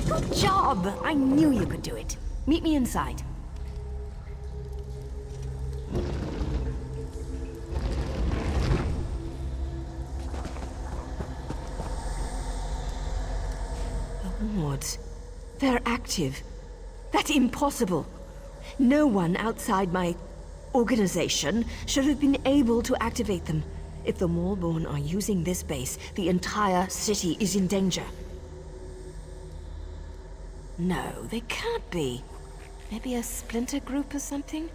Speaker 7: Good job! I knew you could do it. Meet me inside. The wards. They're active. That's impossible. No one outside my organization should have been able to activate them. If the Maulborn are using this base, the entire city is in danger. No, they can't be. Maybe a splinter group or something?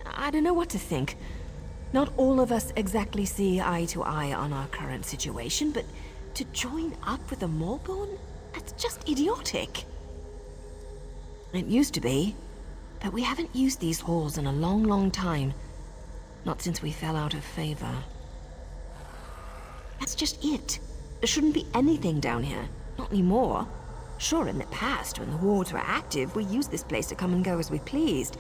Speaker 7: I don't know what to think. Not all of us exactly see eye to eye on our current situation, but to join up with the Maulborn? That's just idiotic. It used to be. but we haven't used these halls in a long, long time. Not since we fell out of favor. That's just it. There shouldn't be anything down here. Not anymore. Sure, in the past, when the wards were active, we used this place to come and go as we pleased.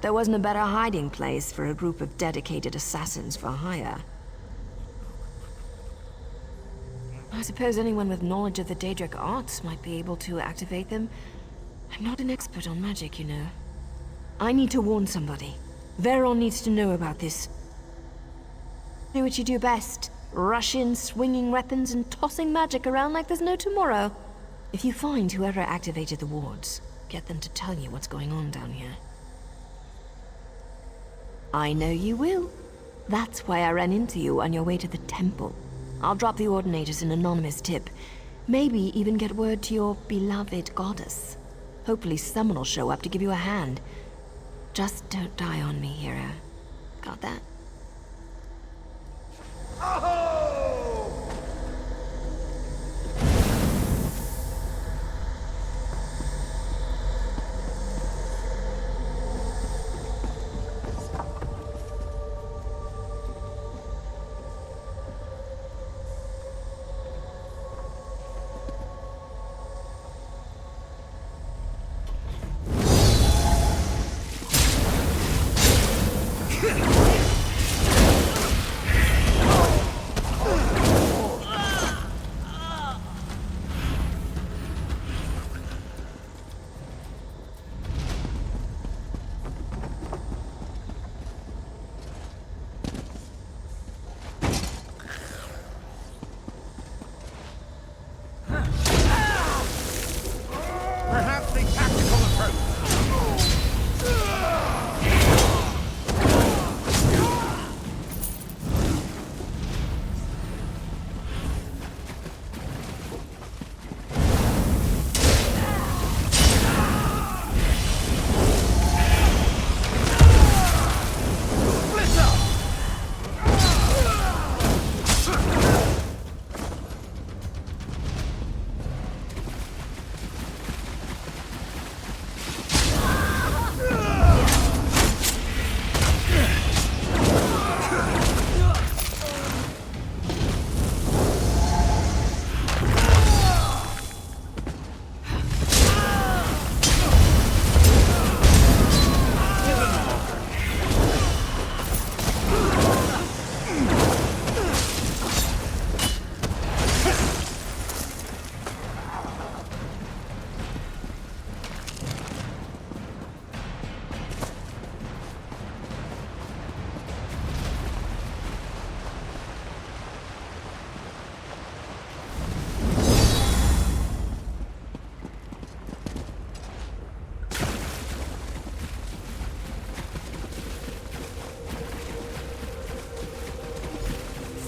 Speaker 7: There wasn't a better hiding place for a group of dedicated assassins for hire. I suppose anyone with knowledge of the Daedric arts might be able to activate them. I'm not an expert on magic, you know. I need to warn somebody. Varon needs to know about this. Do what you do best. Rush in, swinging weapons and tossing magic around like there's no tomorrow. If you find whoever activated the wards, get them to tell you what's going on down here. I know you will. That's why I ran into you on your way to the temple. I'll drop the Ordinators an anonymous tip. Maybe even get word to your beloved goddess. Hopefully someone will show up to give you a hand. Just don't die on me, hero. Got that?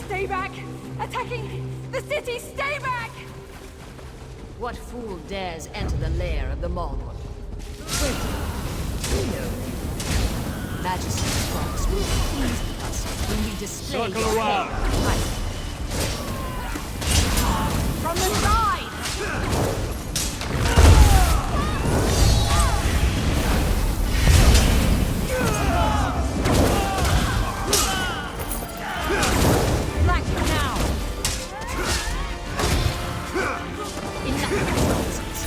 Speaker 17: Stay back! Attacking the city! Stay back!
Speaker 10: What fool dares enter the lair of the Maulborn? Majesty's frogs will be pleased with us when we display
Speaker 3: Circle
Speaker 10: your
Speaker 3: around.
Speaker 10: hair.
Speaker 17: From the side!
Speaker 1: Black now! Enough of nonsense.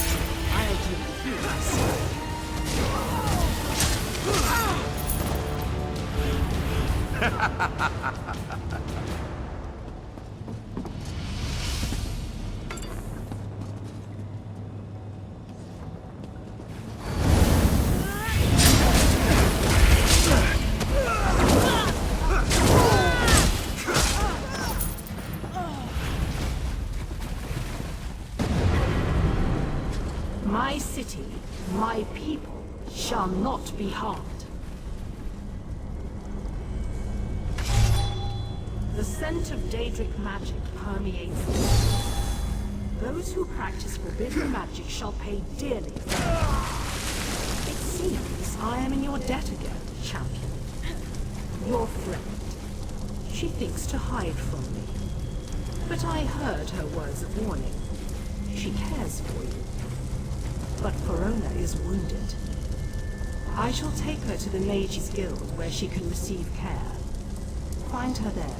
Speaker 1: I'll do you myself.
Speaker 16: My city, my people, shall not be harmed. The scent of Daedric magic permeates the earth. Those who practice forbidden magic shall pay dearly for it. It seems I am in your debt again, champion. Your friend. She thinks to hide from me. But I heard her words of warning. She cares for you. But Verona is wounded. I shall take her to the Mages Guild where she can receive care. Find her there.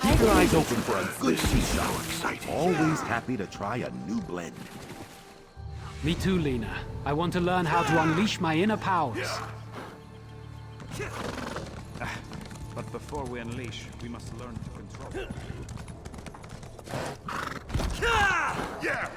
Speaker 6: Keep your eyes open for a good sea shot. Always happy to try a new blend.
Speaker 4: Me too, Lena. I want to learn how to unleash my inner powers.
Speaker 18: But before we unleash, we must learn to control.
Speaker 6: Yeah!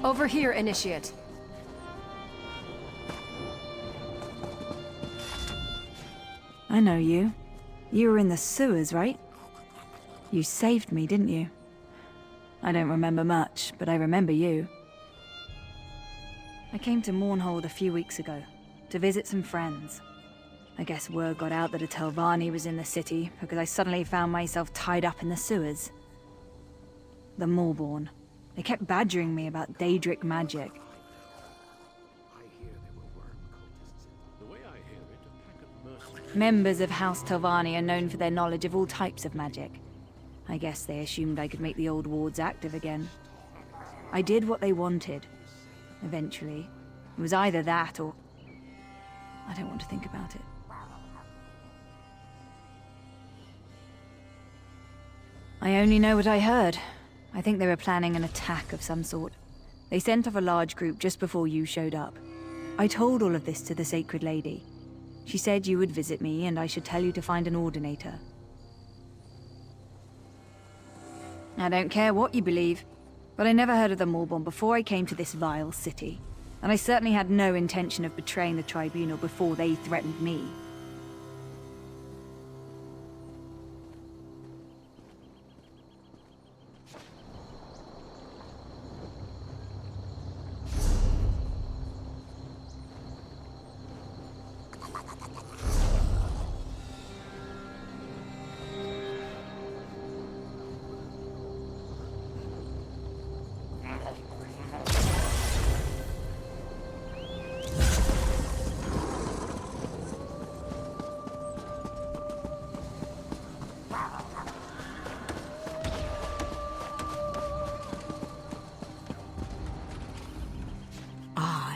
Speaker 17: Over here, Initiate.
Speaker 19: I know you. You were in the sewers, right? You saved me, didn't you? I don't remember much, but I remember you. I came to Mournhold a few weeks ago, to visit some friends. I guess word got out that a Telvanni was in the city, because I suddenly found myself tied up in the sewers. The Maulborn. They kept badgering me about Daedric magic. Members of House Telvanni are known for their knowledge of all types of magic. I guess they assumed I could make the old wards active again. I did what they wanted. Eventually. It was either that or... I don't want to think about it. I only know what I heard. I think they were planning an attack of some sort. They sent off a large group just before you showed up. I told all of this to the Sacred Lady. She said you would visit me and I should tell you to find an Ordinator. I don't care what you believe, but I never heard of the Maulborn before I came to this vile city. And I certainly had no intention of betraying the Tribunal before they threatened me.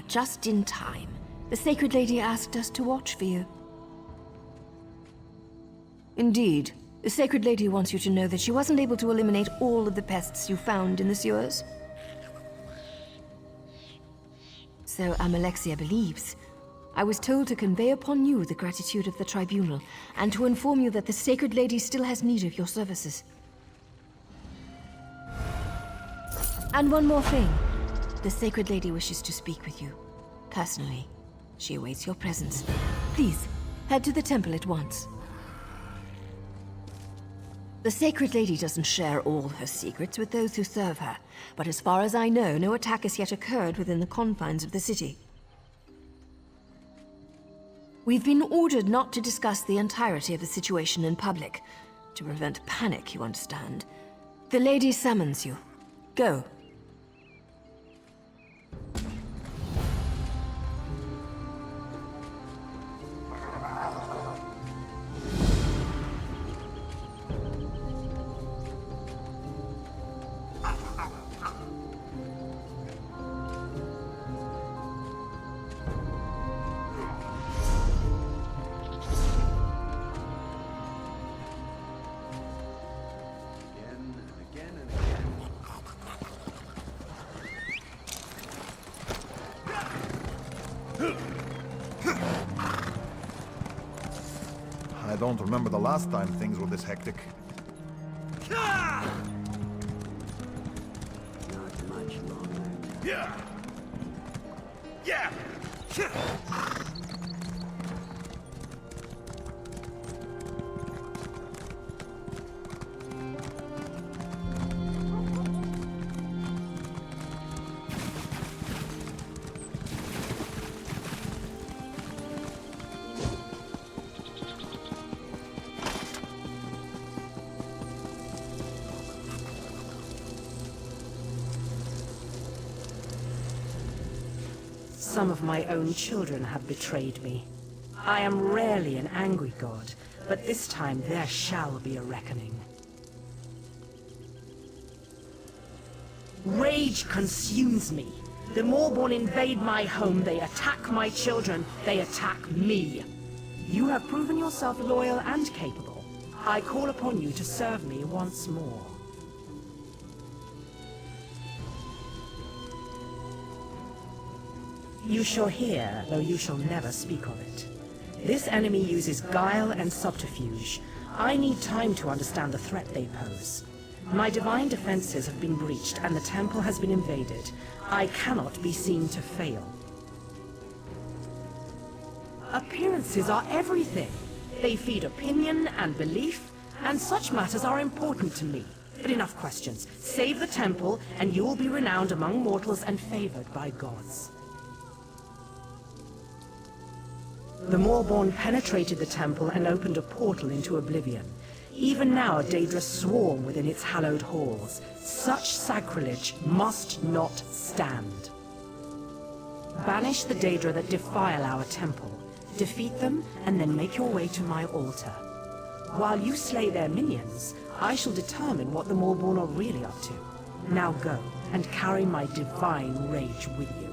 Speaker 7: Just in time. The Sacred Lady asked us to watch for you. Indeed. The Sacred Lady wants you to know that she wasn't able to eliminate all of the pests you found in the sewers. So Amalexia believes. I was told to convey upon you the gratitude of the Tribunal, and to inform you that the Sacred Lady still has need of your services. And one more thing. The Sacred Lady wishes to speak with you. Personally. She awaits your presence. Please, head to the temple at once. The Sacred Lady doesn't share all her secrets with those who serve her, but as far as I know, no attack has yet occurred within the confines of the city. We've been ordered not to discuss the entirety of the situation in public, to prevent panic, you understand. The lady summons you. Go.
Speaker 13: I don't remember the last time things were this hectic.
Speaker 12: Not much longer.
Speaker 14: Yeah! Yeah!
Speaker 16: Some of my own children have betrayed me. I am rarely an angry god, but this time there shall be a reckoning. Rage consumes me. The Maulborn invade my home, they attack my children, they attack me. You have proven yourself loyal and capable. I call upon you to serve me once more. You shall hear, though you shall never speak of it. This enemy uses guile and subterfuge. I need time to understand the threat they pose. My divine defenses have been breached and the temple has been invaded. I cannot be seen to fail. Appearances are everything. They feed opinion and belief, and such matters are important to me. But enough questions. Save the temple, and you will be renowned among mortals and favored by gods. The Maulborn penetrated the temple and opened a portal into oblivion. Even now, Daedra swarm within its hallowed halls. Such sacrilege must not stand. Banish the Daedra that defile our temple. Defeat them, and then make your way to my altar. While you slay their minions, I shall determine what the Maulborn are really up to. Now go, and carry my divine rage with you.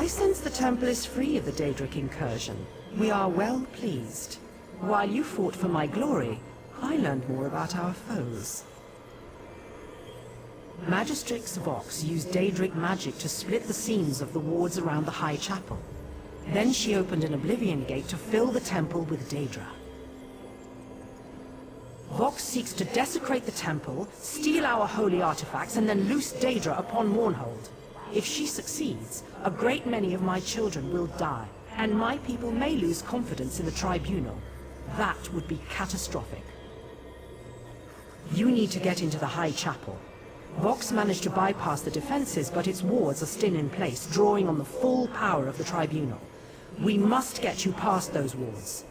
Speaker 16: I sense the temple is free of the Daedric incursion. We are well pleased. While you fought for my glory, I learned more about our foes. Magistrix Vox used Daedric magic to split the seams of the wards around the High Chapel. Then she opened an Oblivion Gate to fill the temple with Daedra. Vox seeks to desecrate the temple, steal our holy artifacts, and then loose Daedra upon Mournhold. If she succeeds, a great many of my children will die, and my people may lose confidence in the Tribunal. That would be catastrophic. You need to get into the High Chapel. Vox managed to bypass the defenses, but its wards are still in place, drawing on the full power of the Tribunal. We must get you past those wards.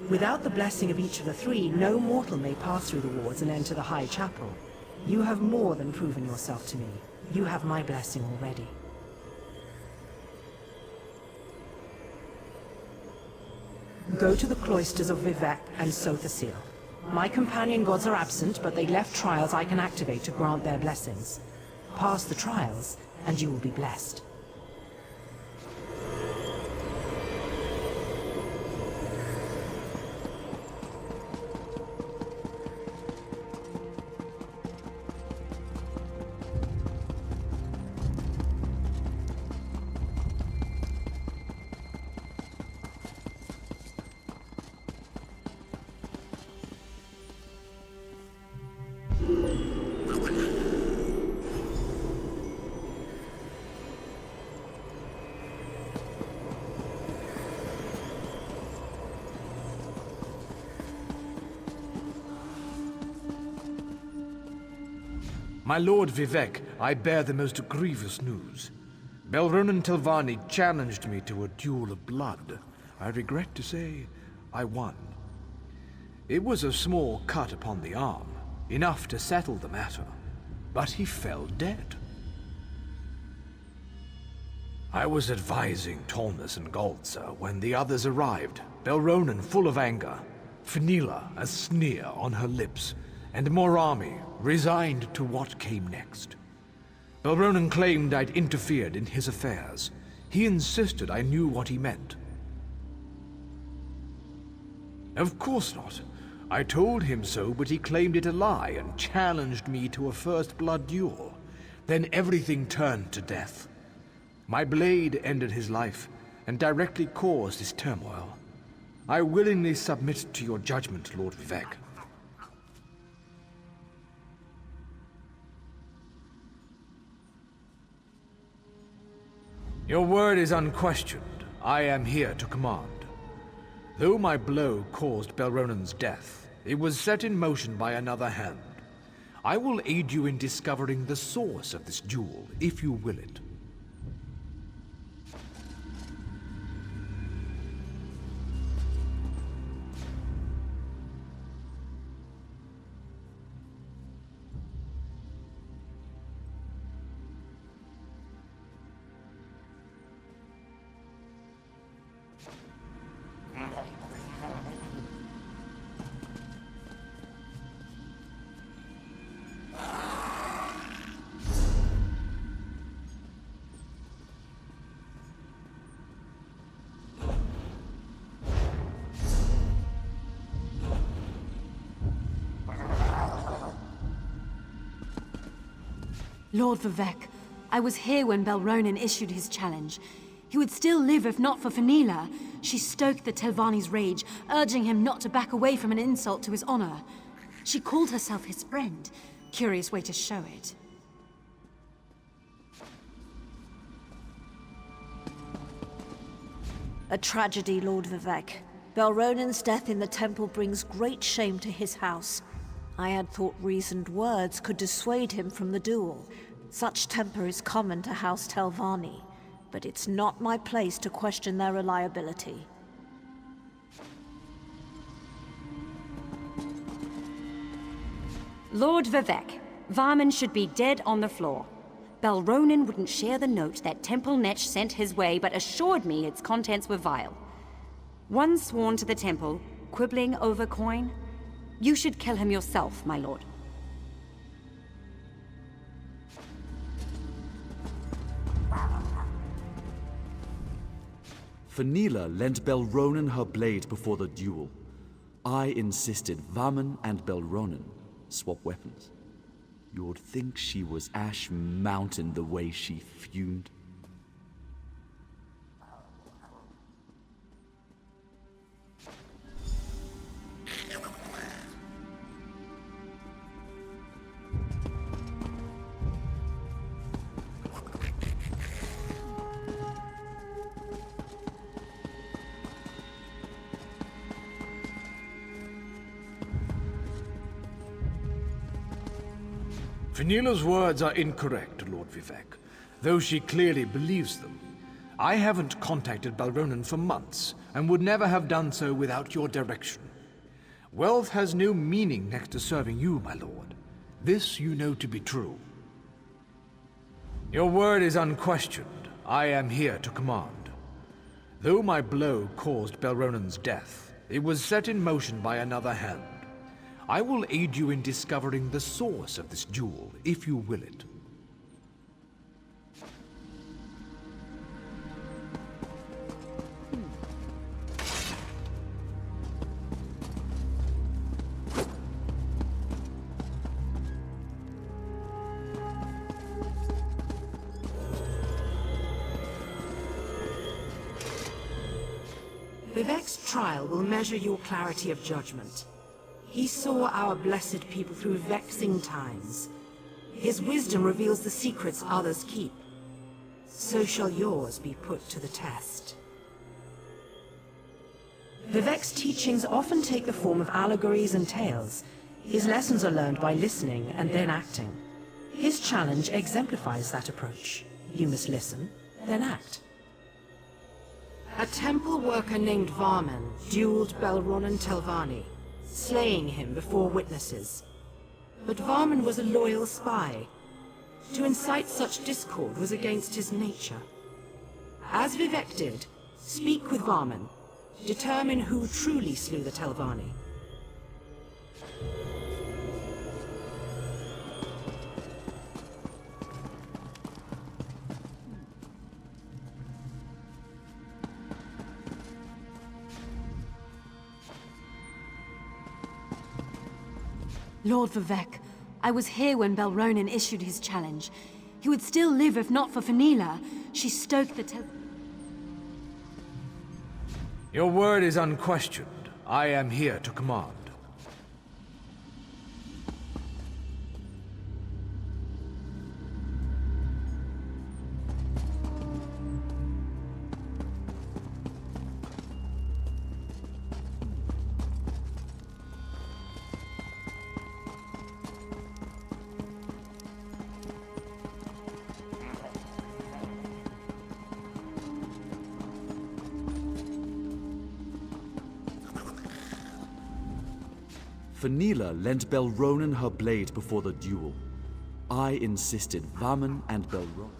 Speaker 16: Without the blessing of each of the three, no mortal may pass through the wards and enter the High Chapel. You have more than proven yourself to me. You have my blessing already. Go to the cloisters of Vivec and Sothasil. My companion gods are absent, but they left trials I can activate to grant their blessings. Pass the trials, and you will be blessed.
Speaker 20: My lord Vivec, I bear the most grievous news. Belron and Telvanni challenged me to a duel of blood. I regret to say, I won. It was a small cut upon the arm, enough to settle the matter, but he fell dead. I was advising Tolnus and Galtza when the others arrived, Belronan full of anger, Fenila a sneer on her lips, and Morami resigned to what came next. Belronan claimed I'd interfered in his affairs. He insisted I knew what he meant. Of course not. I told him so, but he claimed it a lie and challenged me to a first blood duel. Then everything turned to death. My blade ended his life and directly caused his turmoil. I willingly submit to your judgment, Lord Vivec. Your word is unquestioned. I am here to command. Though my blow caused Belronan's death, It was set in motion by another hand. I will aid you in discovering the source of this jewel, if you will it.
Speaker 21: Lord Vivek, I was here when Belronen issued his challenge. He would still live if not for Fenila. She stoked the Telvanni's rage, urging him not to back away from an insult to his honor. She called herself his friend. Curious way to show it.
Speaker 22: A tragedy, Lord Vivek. Belronen's death in the temple brings great shame to his house. I had thought reasoned words could dissuade him from the duel. Such temper is common to House Telvanni, but it's not my place to question their reliability.
Speaker 23: Lord Vivek, Varman should be dead on the floor. Belronen wouldn't share the note that Temple Netch sent his way, but assured me its contents were vile. One sworn to the temple, quibbling over coin. You should kill him yourself, my lord.
Speaker 9: Fenila lent Belronen her blade before the duel. I insisted Varman and Belronen swap weapons. You'd think she was Ash Mountain the way she fumed.
Speaker 20: Fenila's words are incorrect, Lord Vivek, though she clearly believes them. I haven't contacted Belronen for months, and would never have done so without your direction. Wealth has no meaning next to serving you, my lord. This you know to be true. Your word is unquestioned. I am here to command. Though my blow caused Belronen's death, it was set in motion by another hand. I will aid you in discovering the source of this jewel, if you will it.
Speaker 1: Vivek's trial will measure your clarity of judgment. He saw our blessed people through vexing times. His wisdom reveals the secrets others keep. So shall yours be put to the test. Vivek's teachings often take the form of allegories and tales. His lessons are learned by listening and then acting. His challenge exemplifies that approach. You must listen, then act. A temple worker named Varman dueled Belronen Telvanni, slaying him before witnesses. But Varman was a loyal spy. To incite such discord was against his nature. As Vivek did, speak with Varman. Determine who truly slew the Telvanni.
Speaker 21: Lord Vivek, I was here when Belronen issued his challenge. He would still live if not for Fenila. She stoked the
Speaker 20: Your word is unquestioned. I am here to command.
Speaker 9: Fenila lent Belronen her blade before the duel. I insisted Vaman and Belronen.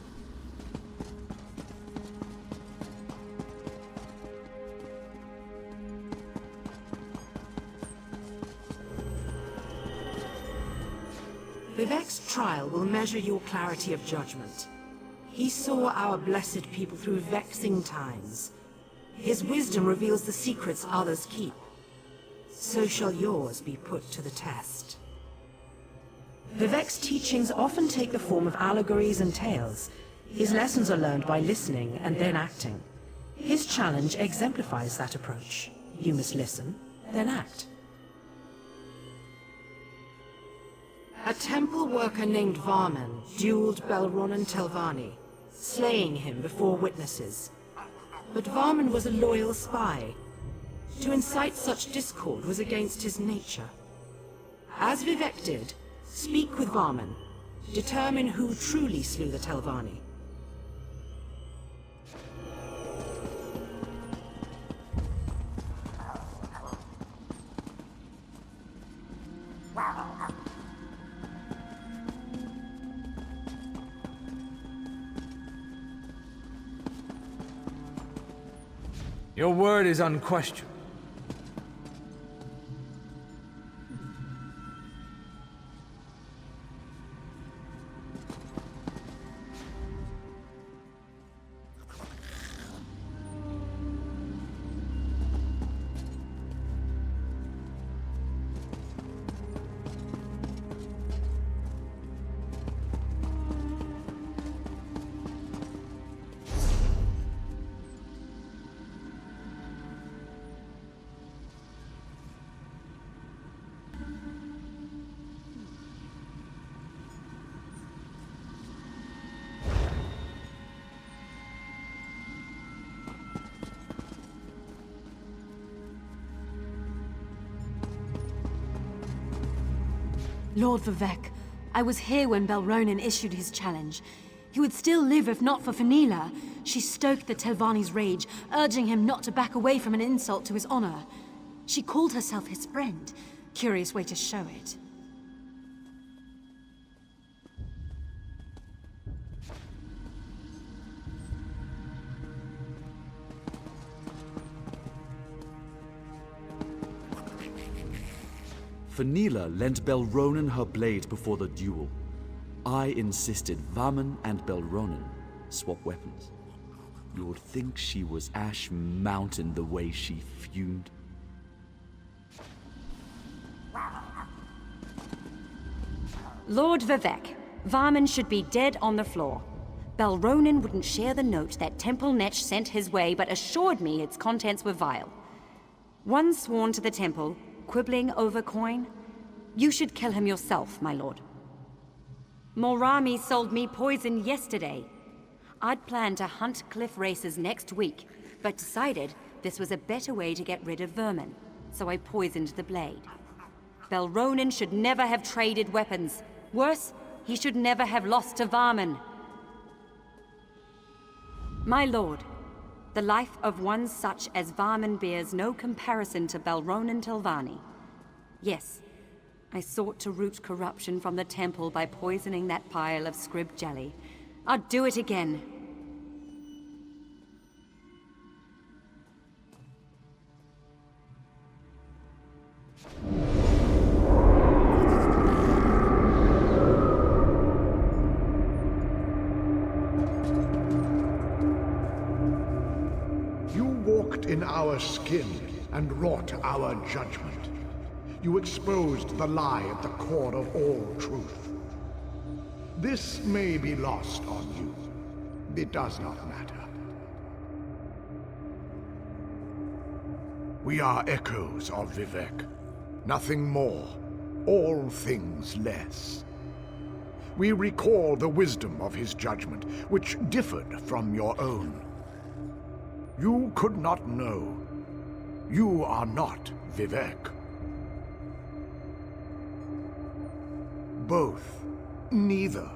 Speaker 16: Vivek's trial will measure your clarity of judgment. He saw our blessed people through vexing times. His wisdom reveals the secrets others keep. So shall yours be put to the test. Vivek's teachings often take the form of allegories and tales. His lessons are learned by listening and then acting. His challenge exemplifies that approach. You must listen, then act. A temple worker named Varman dueled Belronen Telvanni, slaying him before witnesses. But Varman was a loyal spy. To incite such discord was against his nature. As Vivek did, speak with Varman. Determine who truly slew the Telvanni.
Speaker 20: Your word is unquestioned.
Speaker 21: Lord Vivek, I was here when Belronen issued his challenge. He would still live if not for Fenila. She stoked the Telvanni's rage, urging him not to back away from an insult to his honor. She called herself his friend. Curious way to show it.
Speaker 9: Fenila lent Belronen her blade before the duel. I insisted Vaman and Belronen swap weapons. You'd think she was Ash Mountain the way she fumed.
Speaker 23: Lord Vivek, Varman should be dead on the floor. Belronen wouldn't share the note that Temple Netch sent his way, but assured me its contents were vile. One sworn to the temple, quibbling over coin? You should kill him yourself, my lord. Morami sold me poison yesterday. I'd planned to hunt cliff racers next week, but decided this was a better way to get rid of vermin, so I poisoned the blade. Belronen should never have traded weapons. Worse, he should never have lost to Varman. My lord, the life of one such as Varman bears no comparison to Belronen Telvanni. Yes, I sought to root corruption from the temple by poisoning that pile of scrib jelly. I'll do it again.
Speaker 2: In our skin and wrought our judgment. You exposed the lie at the core of all truth. This may be lost on you. It does not matter. We are echoes of Vivek. Nothing more, all things less. We recall the wisdom of his judgment, which differed from your own. You could not know. You are not Vivek. Both. Neither.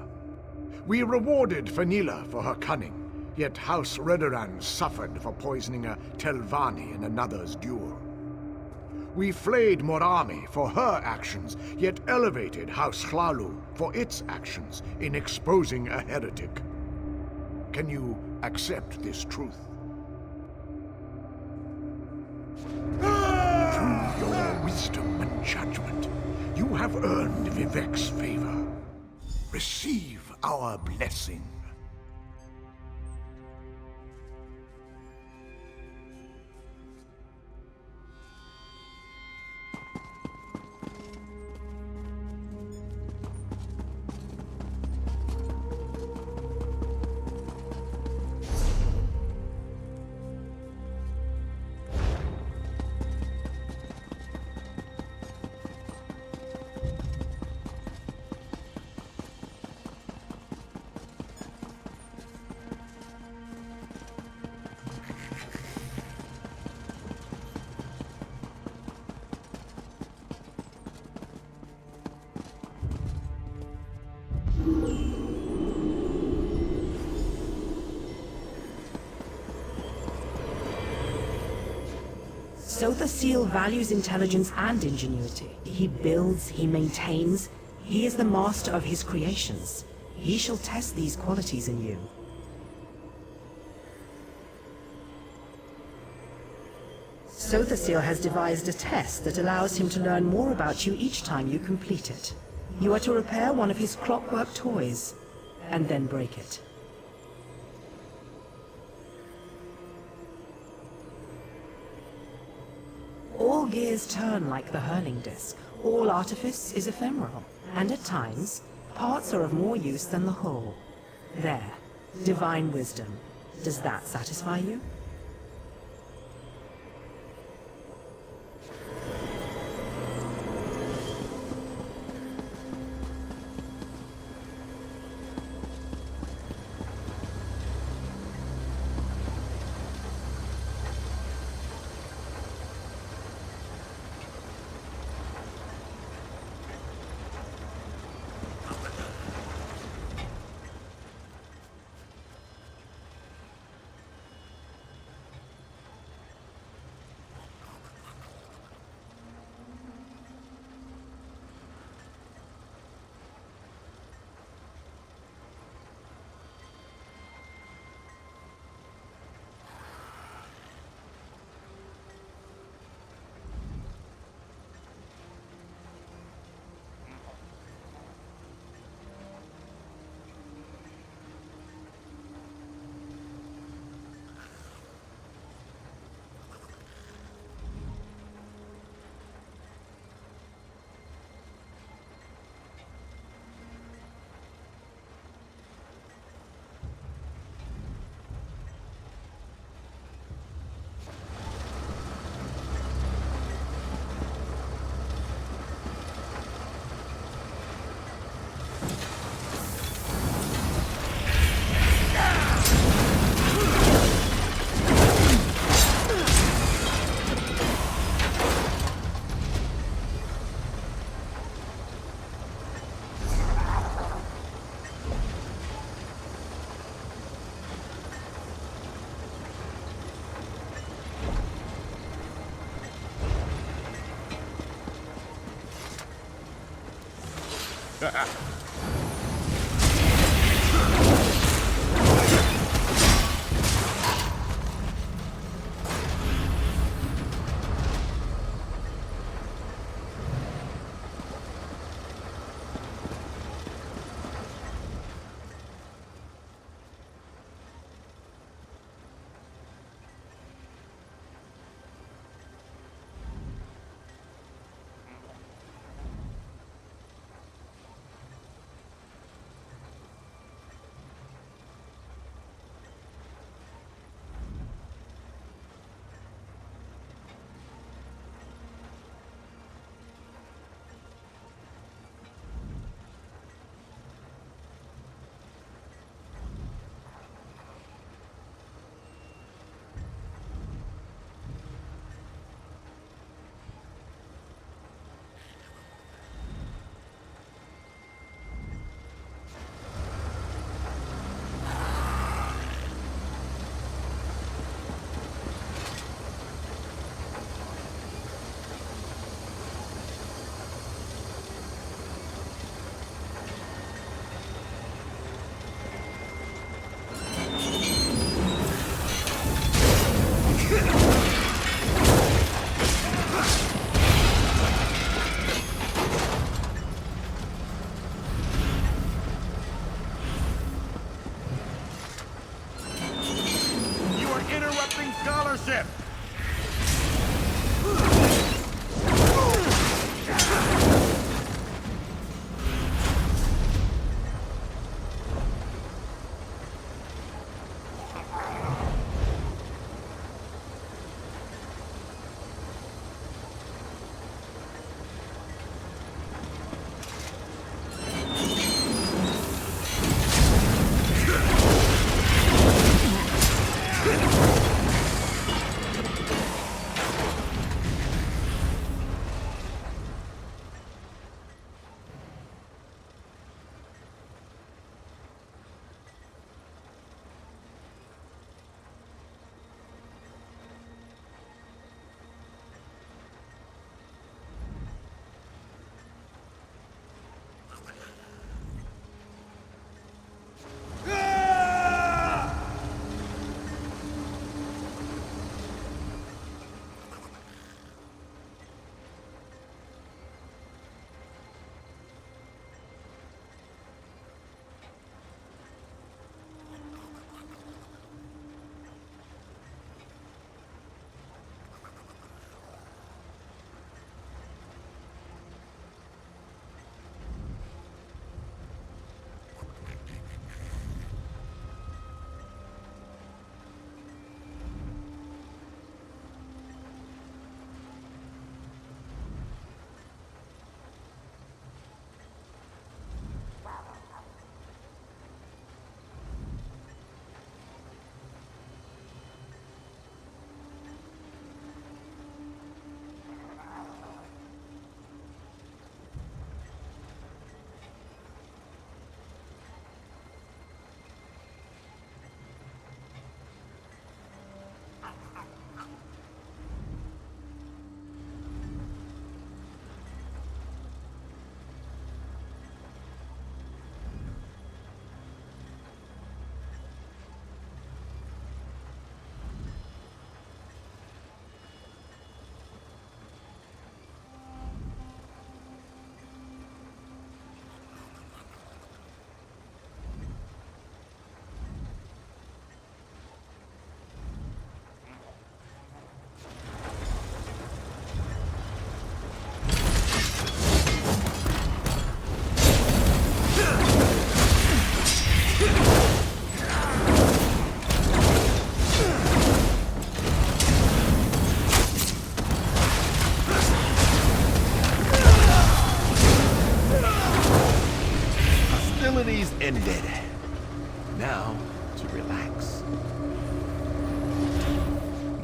Speaker 2: We rewarded Fenila for her cunning, yet House Redoran suffered for poisoning a Telvanni in another's duel. We flayed Morami for her actions, yet elevated House Hlaalu for its actions in exposing a heretic. Can you accept this truth? Through your wisdom and judgment, you have earned Vivek's favor. Receive our blessing.
Speaker 16: So the Seal values intelligence and ingenuity. He builds, he maintains. He is the master of his creations. He shall test these qualities in you. So the Seal has devised a test that allows him to learn more about you each time you complete it. You are to repair one of his clockwork toys, and then break it. All gears turn like the hurling disc. All artifice is ephemeral, and at times, parts are of more use than the whole. There. Divine wisdom. Does that satisfy you?
Speaker 14: scholarship!
Speaker 6: Ended. Now, to relax.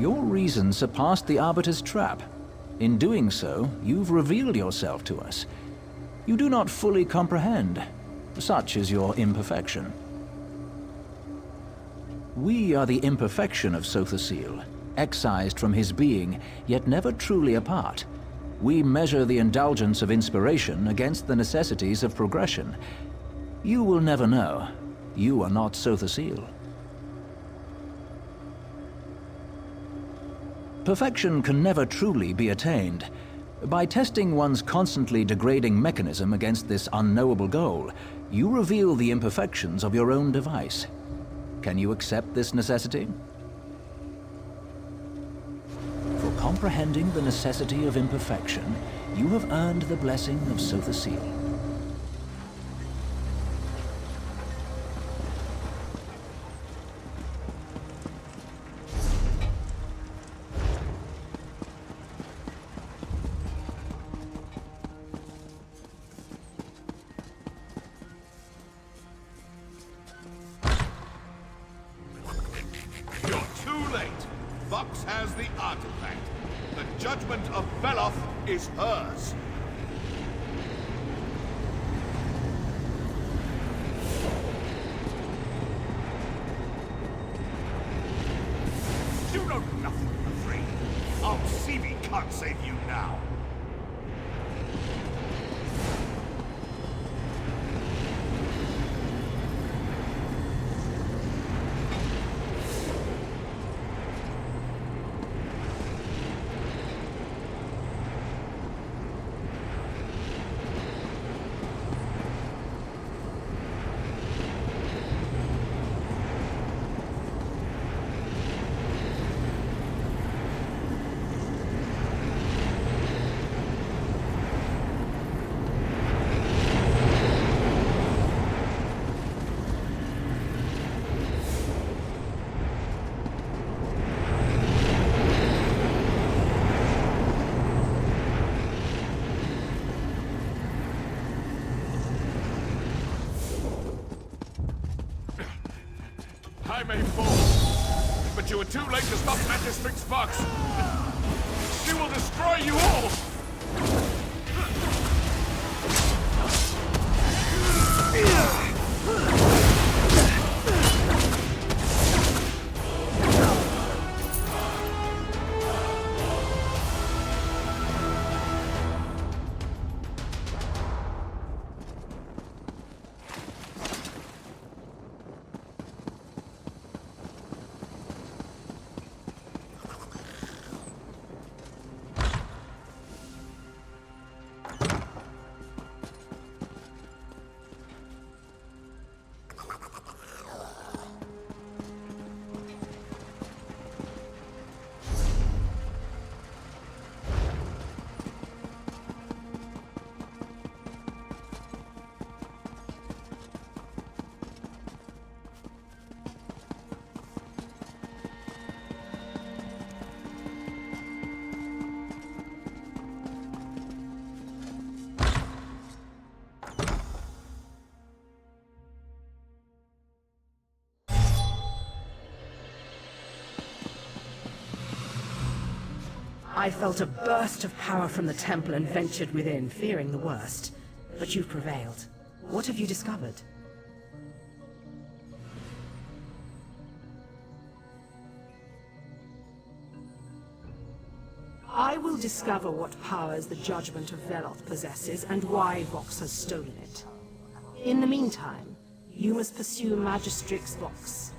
Speaker 5: Your reason surpassed the Arbiter's trap. In doing so, you've revealed yourself to us. You do not fully comprehend. Such is your imperfection. We are the imperfection of Sothasil, excised from his being, yet never truly apart. We measure the indulgence of inspiration against the necessities of progression. You will never know. You are not Sothasil. Perfection can never truly be attained. By testing one's constantly degrading mechanism against this unknowable goal, you reveal the imperfections of your own device. Can you accept this necessity? For comprehending the necessity of imperfection, you have earned the blessing of Sothasil.
Speaker 14: Is hers. You know nothing for free. Obsidian can't save you now. you were too late to stop Magistrix Vox. She will destroy you all!
Speaker 16: I felt a burst of power from the temple and ventured within, fearing the worst. But you've prevailed. What have you discovered? I will discover what powers the judgment of Veloth possesses and why Vox has stolen it. In the meantime, you must pursue Magistrix Vox.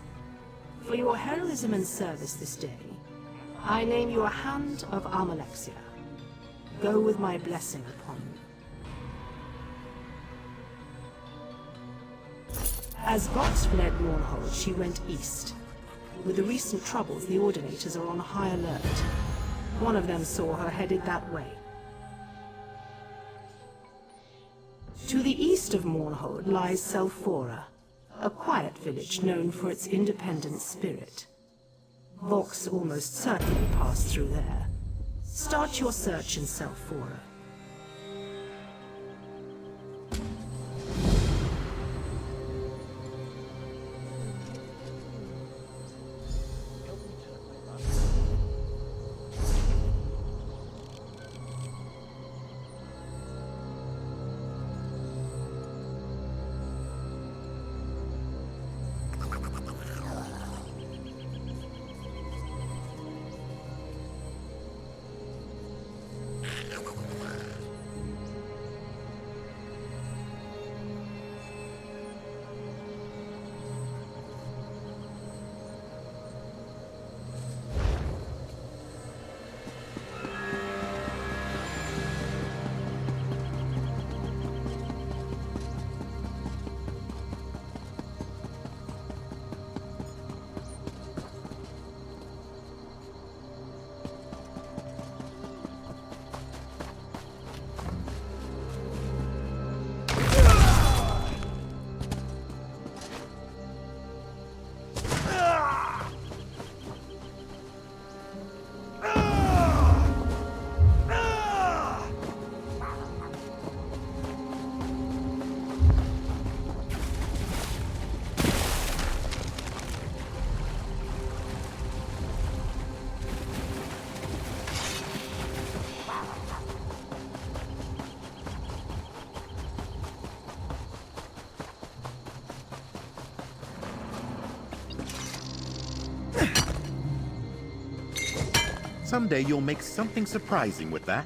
Speaker 16: For your heroism and service this day, I name you a Hand of Amalexia. Go with my blessing upon you. As Vox fled Mournhold, she went east. With the recent troubles, the Ordinators are on high alert. One of them saw her headed that way. To the east of Mournhold lies Selphora, a quiet village known for its independent spirit. Vox almost certainly passed through there. Start your search in Selphora.
Speaker 6: Someday you'll make something surprising with that.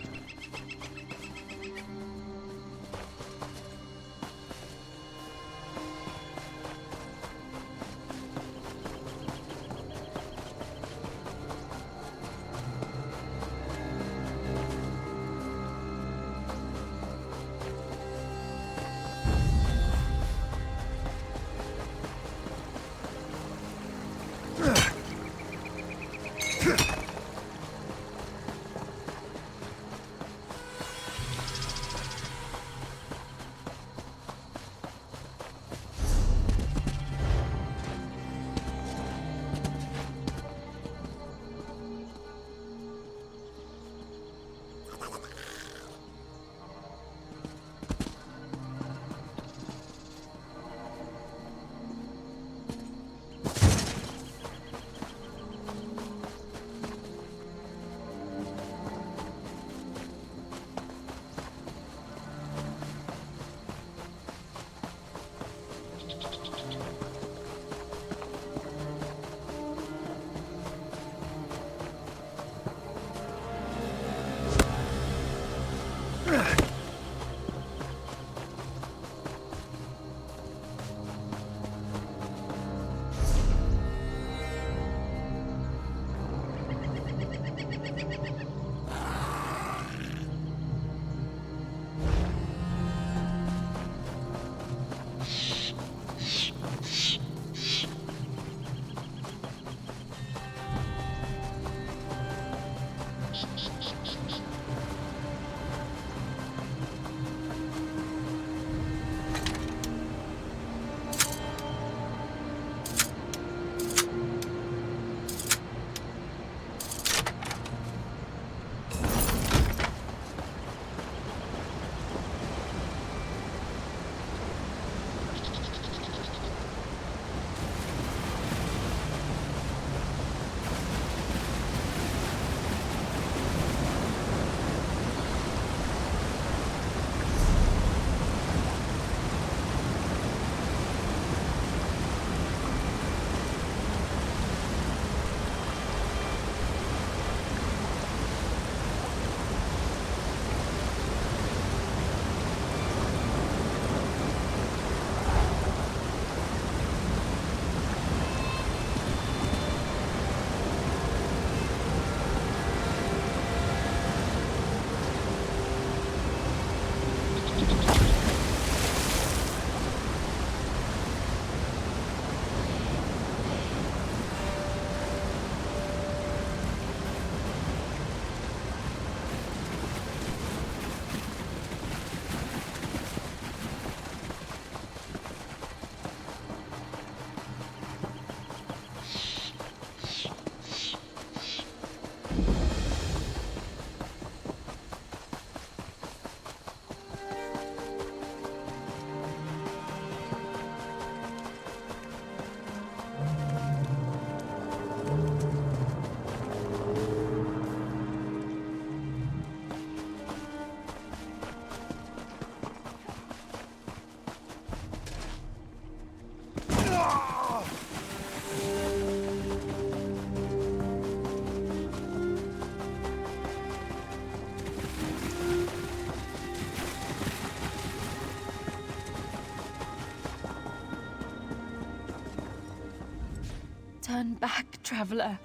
Speaker 21: Traveler.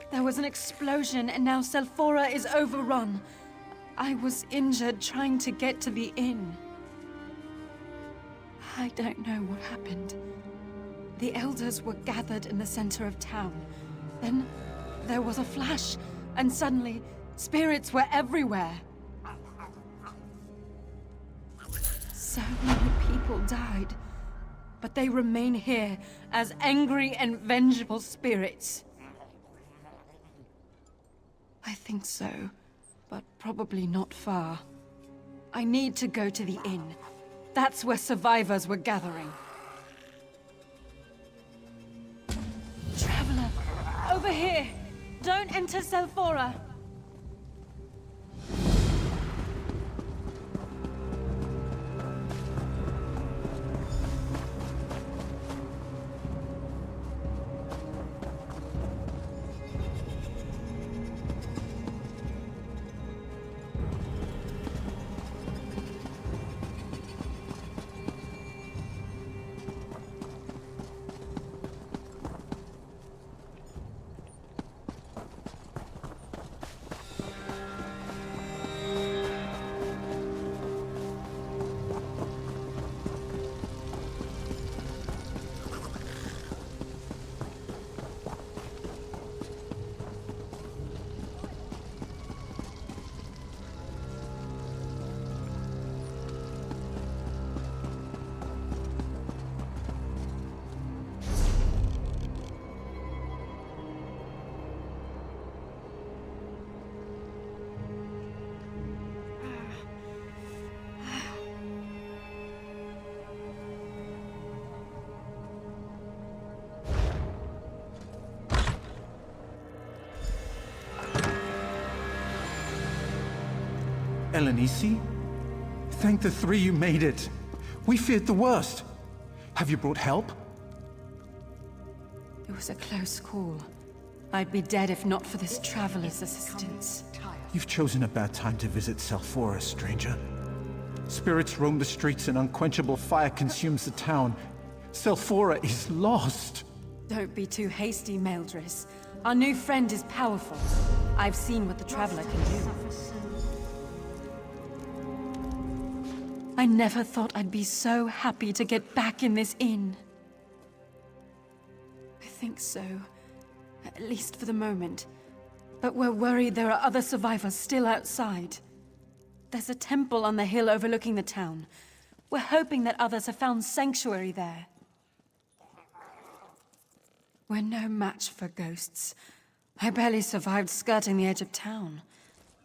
Speaker 21: There was an explosion, and now Selphora is overrun. I was injured trying to get to the inn. I don't know what happened. The elders were gathered in the center of town. Then there was a flash, and suddenly, spirits were everywhere. So many people died, but they remain here as angry and vengeful spirits. I think so, but probably not far. I need to go to the inn. That's where survivors were gathering. Traveler, over here! Don't enter Selphora!
Speaker 8: Elenisi? Thank the three you made it. We feared the worst. Have you brought help?
Speaker 21: It was a close call. I'd be dead if not for this traveler's assistance.
Speaker 8: You've chosen a bad time to visit Selphora, stranger. Spirits roam the streets and unquenchable fire consumes the town. Selphora is lost.
Speaker 21: Don't be too hasty, Madras. Our new friend is powerful. I've seen what the traveler can do. I never thought I'd be so happy to get back in this inn. I think so. At least for the moment. But we're worried there are other survivors still outside. There's a temple on the hill overlooking the town. We're hoping that others have found sanctuary there. We're no match for ghosts. I barely survived skirting the edge of town.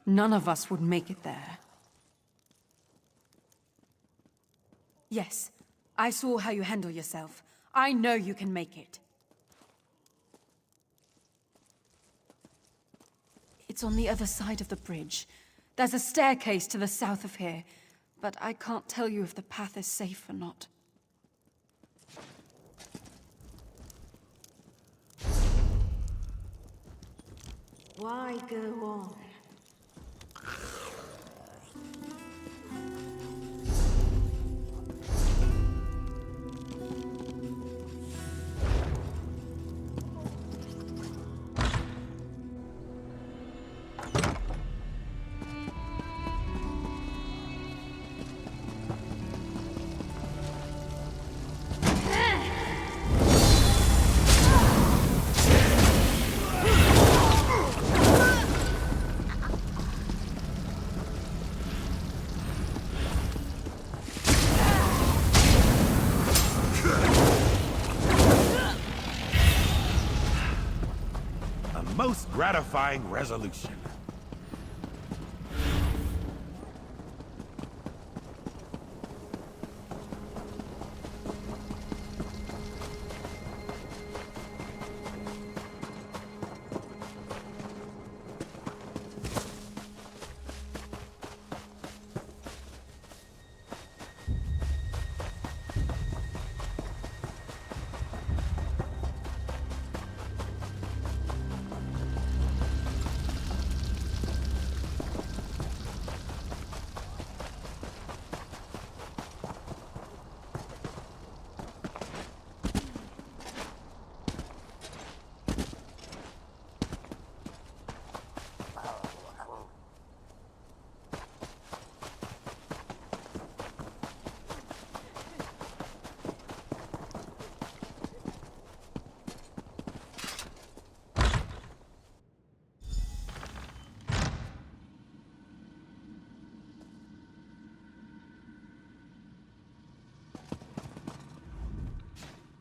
Speaker 21: None of us would make it there. Yes, I saw how you handle yourself. I know you can make it. It's on the other side of the bridge. There's a staircase to the south of here, but I can't tell you if the path is safe or not.
Speaker 22: Why go on?
Speaker 6: Most gratifying resolution.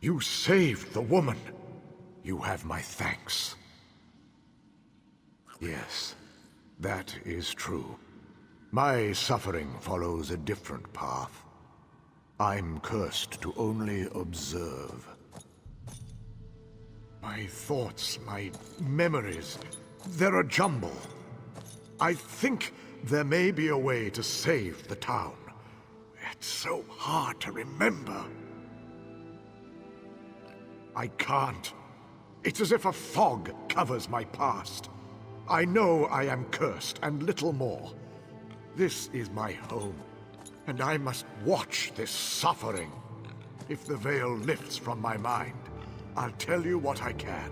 Speaker 2: You saved the woman. You have my thanks. Yes, that is true. My suffering follows a different path. I'm cursed to only observe. My thoughts, my memories, they're a jumble. I think there may be a way to save the town. It's so hard to remember. I can't. It's as if a fog covers my past. I know I am cursed, and little more. This is my home, and I must watch this suffering. If the veil lifts from my mind, I'll tell you what I can.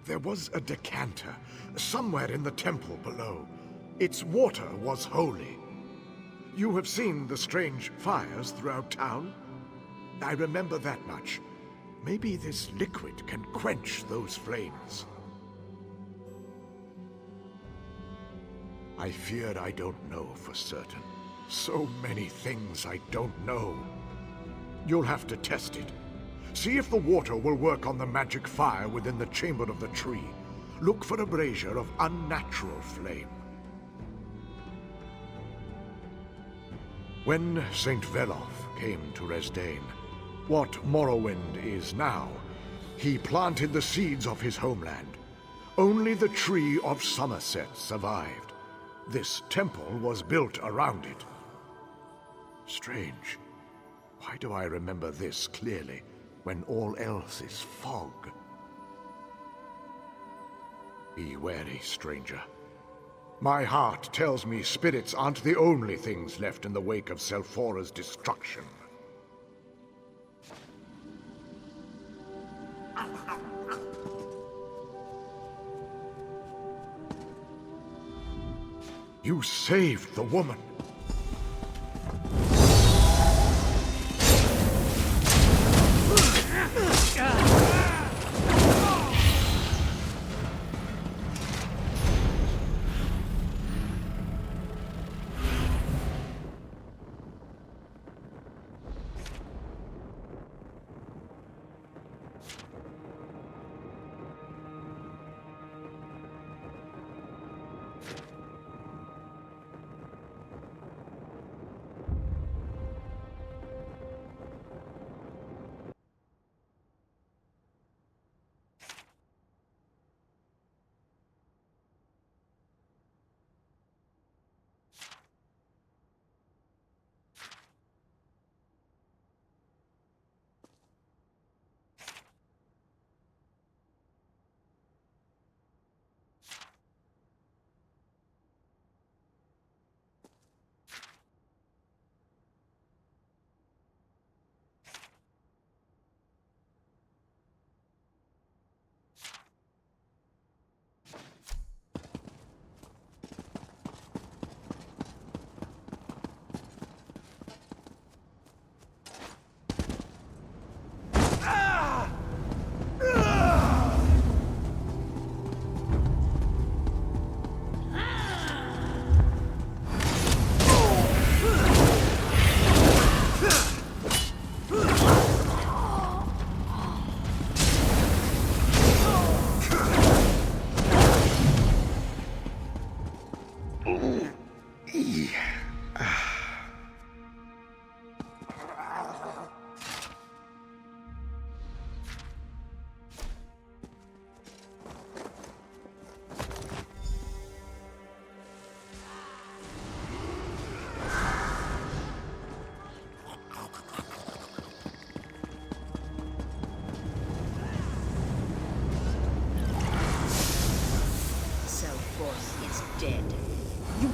Speaker 2: There was a decanter, somewhere in the temple below. Its water was holy. You have seen the strange fires throughout town? I remember that much. Maybe this liquid can quench those flames. I fear I don't know for certain. So many things I don't know. You'll have to test it. See if the water will work on the magic fire within the chamber of the tree. Look for a brazier of unnatural flame. When Saint Veloth came to Resdain, what Morrowind is now, he planted the seeds of his homeland. Only the Tree of Somerset survived. This temple was built around it. Strange. Why do I remember this clearly, when all else is fog? Be wary, stranger. My heart tells me spirits aren't the only things left in the wake of Selfora's destruction. You saved the woman.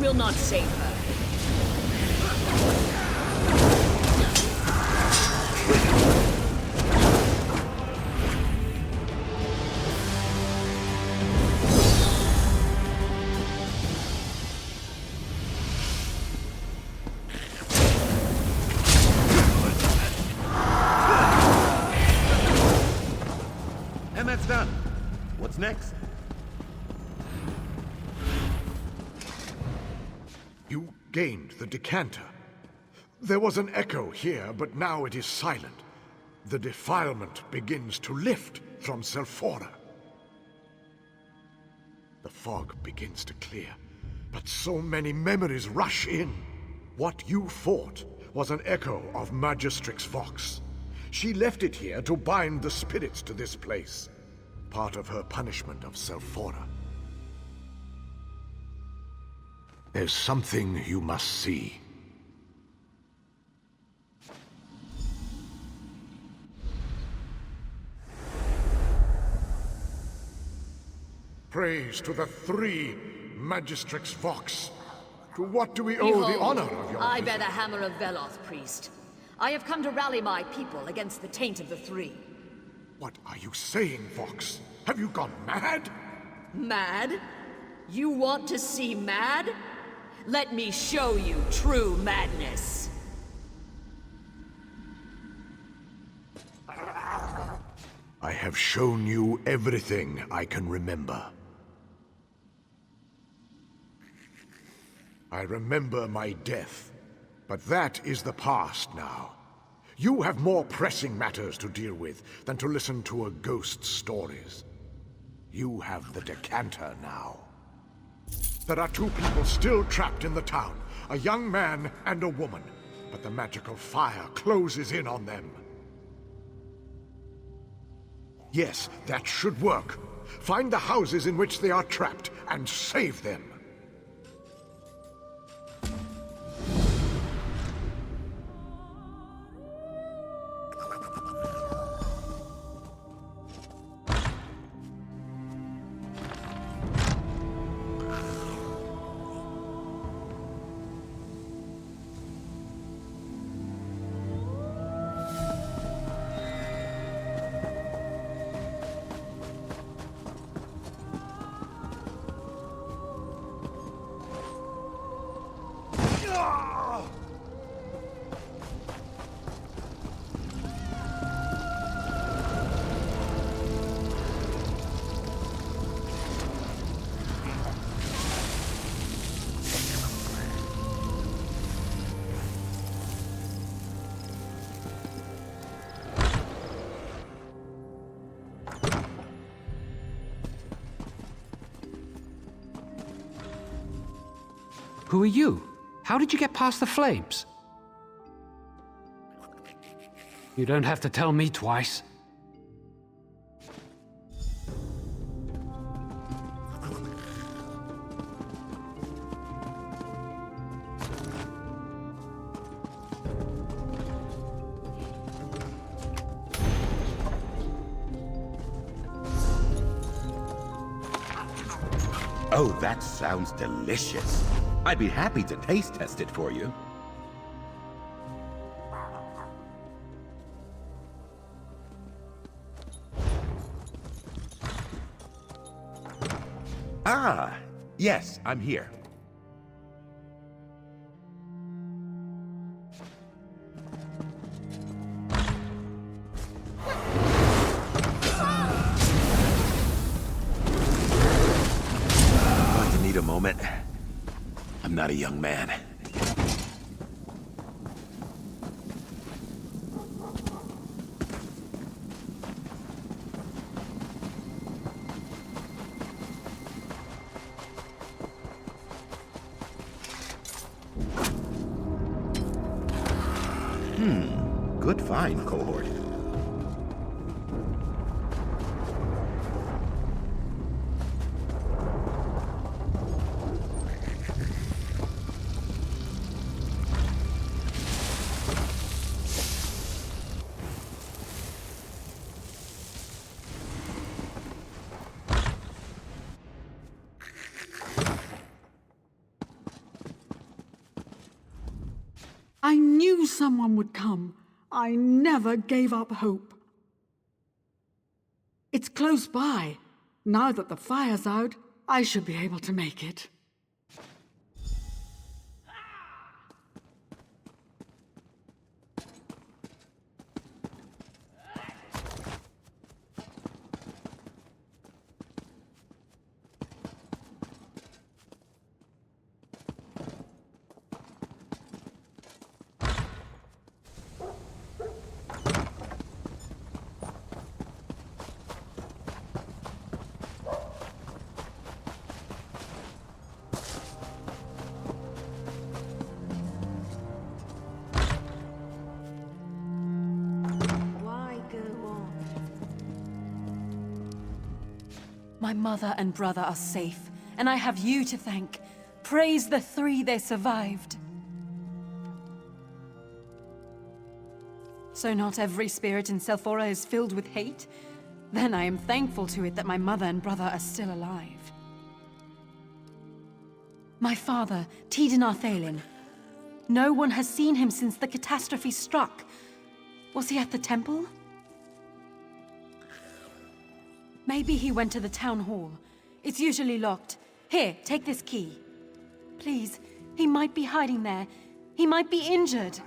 Speaker 10: Will not save her.
Speaker 6: And that's done. What's next?
Speaker 2: You gained the decanter. There was an echo here, but now it is silent. The defilement begins to lift from Selphora. The fog begins to clear, but so many memories rush in. What you fought was an echo of Magistrix Vox. She left it here to bind the spirits to this place, part of her punishment of Selphora. There's something you must see. Praise to the three Magistrix Vox. To what do we owe the honor of your
Speaker 10: I bear the hammer of Veloth, priest. I have come to rally my people against the taint of the three.
Speaker 2: What are you saying, Vox? Have you gone mad?
Speaker 10: Mad? You want to see mad? Let me show you true madness.
Speaker 2: I have shown you everything I can remember. I remember my death, but that is the past now. You have more pressing matters to deal with than to listen to a ghost's stories. You have the decanter now. There are two people still trapped in the town, a young man and a woman, but the magical fire closes in on them. Yes, that should work. Find the houses in which they are trapped and save them.
Speaker 4: Who are you? How did you get past the flames? You don't have to tell me twice.
Speaker 6: Oh, that sounds delicious. I'd be happy to taste test it for you. Ah, yes, I'm here. Going to need a moment. I'm not a young man. Good find, cohort.
Speaker 3: I knew someone would come. I never gave up hope. It's close by. Now that the fire's out, I should be able to make it.
Speaker 21: My mother and brother are safe, and I have you to thank. Praise the three they survived. So not every spirit in Selphora is filled with hate? Then I am thankful to it that my mother and brother are still alive. My father, Tiden Arthalin. No one has seen him since the catastrophe struck. Was he at the temple? Maybe he went to the town hall. It's usually locked. Here, take this key. Please, he might be hiding there. He might be injured.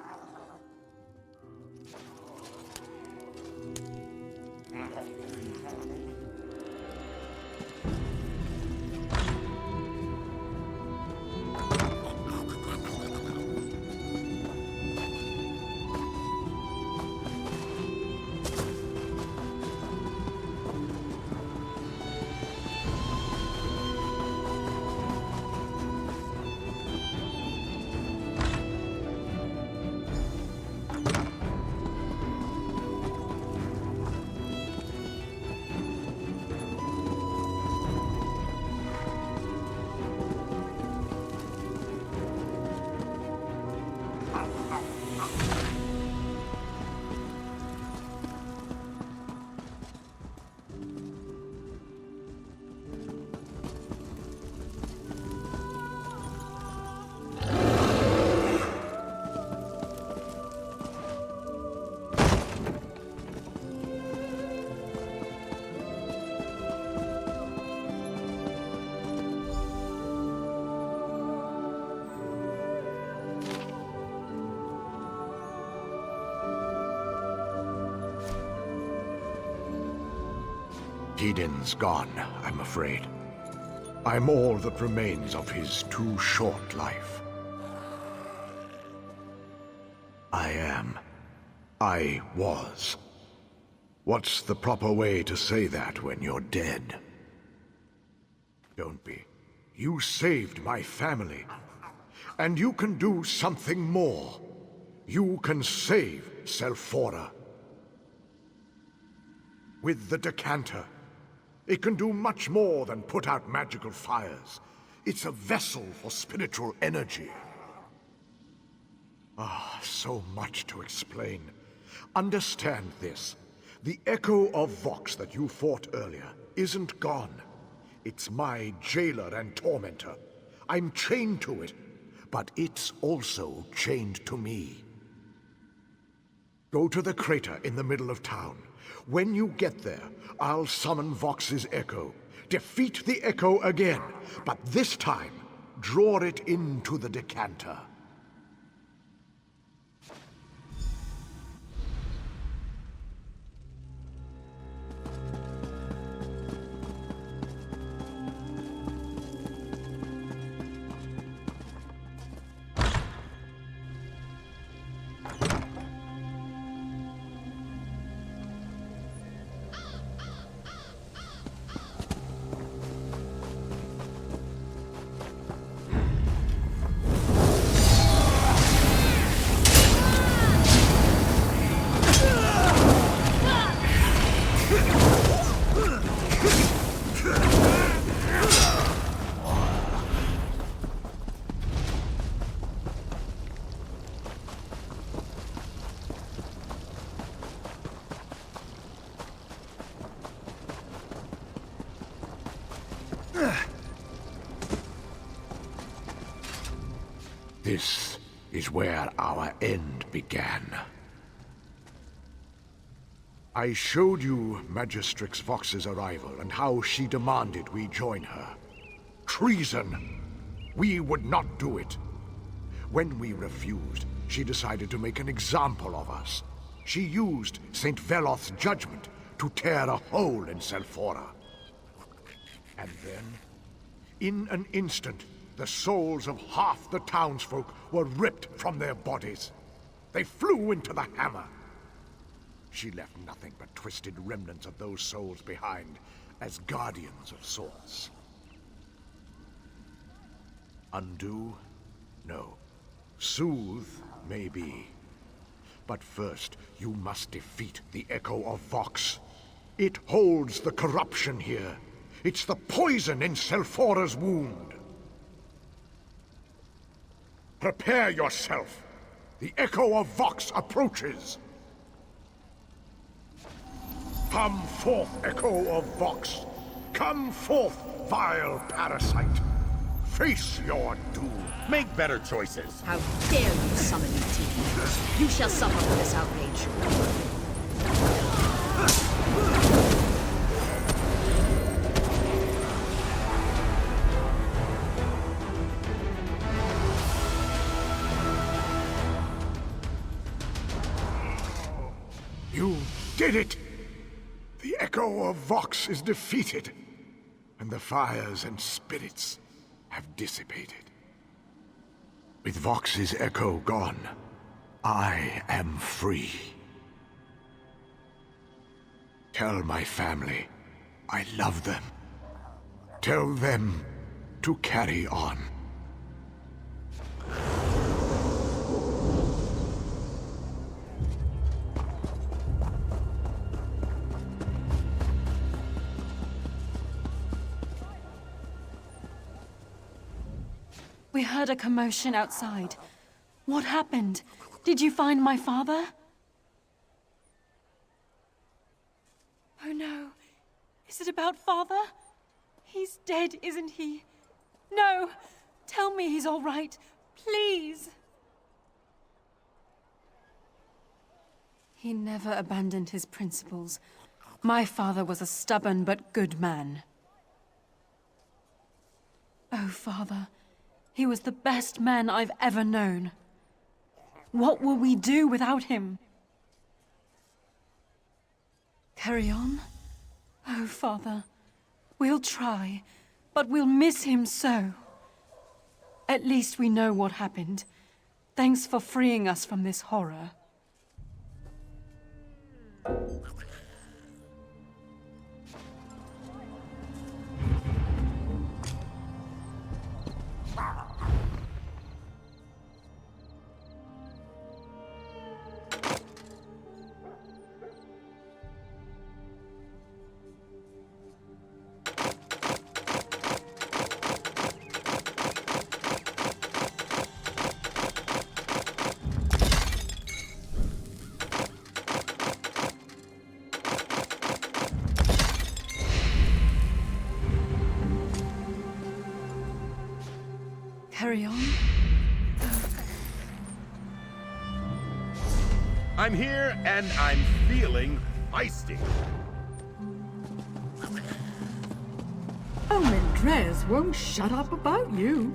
Speaker 2: Tiden's gone, I'm afraid. I'm all that remains of his too short life. I was. What's the proper way to say that when you're dead? Don't be. You saved my family. And you can do something more. You can save Selphora. With the decanter, it can do much more than put out magical fires. It's a vessel for spiritual energy. So much to explain. Understand this. The echo of Vox that you fought earlier isn't gone. It's my jailer and tormentor. I'm chained to it, but it's also chained to me. Go to the crater in the middle of town. When you get there, I'll summon Vox's echo. Defeat the echo again, but this time, draw it into the decanter. This is where our end began. I showed you Magistrix Vox's arrival and how she demanded we join her. Treason! We would not do it. When we refused, she decided to make an example of us. She used St. Veloth's judgment to tear a hole in Selphora. And then, in an instant, the souls of half the townsfolk were ripped from their bodies. They flew into the hammer. She left nothing but twisted remnants of those souls behind, as guardians of sorts. Undo? No. Soothe? Maybe. But first, you must defeat the Echo of Vox. It holds the corruption here. It's the poison in Selfora's wound. Prepare yourself. The echo of Vox approaches. Come forth, echo of Vox. Come forth, vile parasite. Face your doom.
Speaker 6: Make better choices.
Speaker 10: How dare you summon me, Teeth? You shall suffer for this outrage.
Speaker 2: You did it! The echo of Vox is defeated, and the fires and spirits have dissipated. With Vox's echo gone, I am free. Tell my family I love them. Tell them to carry on.
Speaker 21: We heard a commotion outside. What happened? Did you find my father? Oh no. Is it about father? He's dead, isn't he? No! Tell me he's all right. Please! He never abandoned his principles. My father was a stubborn but good man. Oh, Father. He was the best man I've ever known. What will we do without him? Carry on? Oh, Father. We'll try, but we'll miss him so. At least we know what happened. Thanks for freeing us from this horror. Carry on?
Speaker 6: I'm here, and I'm feeling feisty.
Speaker 3: Oh, Madras won't shut up about you.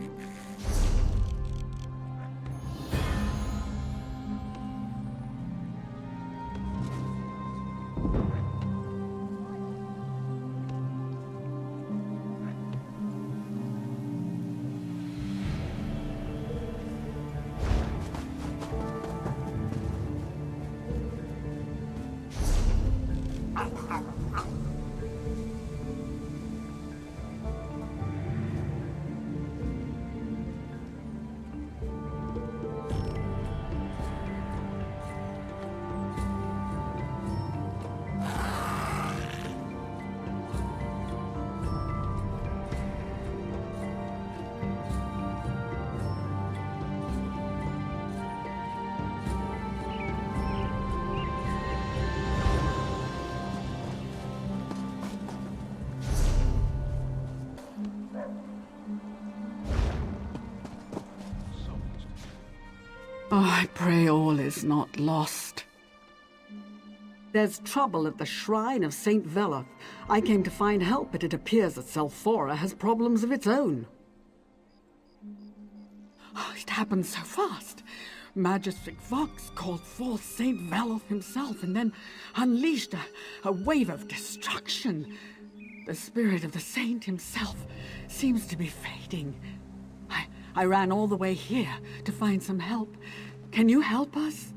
Speaker 3: Oh, I pray all is not lost. There's trouble at the shrine of Saint Veloth. I came to find help, but it appears that Selfora has problems of its own. Oh, it happened so fast. Magistrate Vox called forth Saint Veloth himself and then unleashed a wave of destruction. The spirit of the saint himself seems to be fading. I ran all the way here to find some help. Can you help us?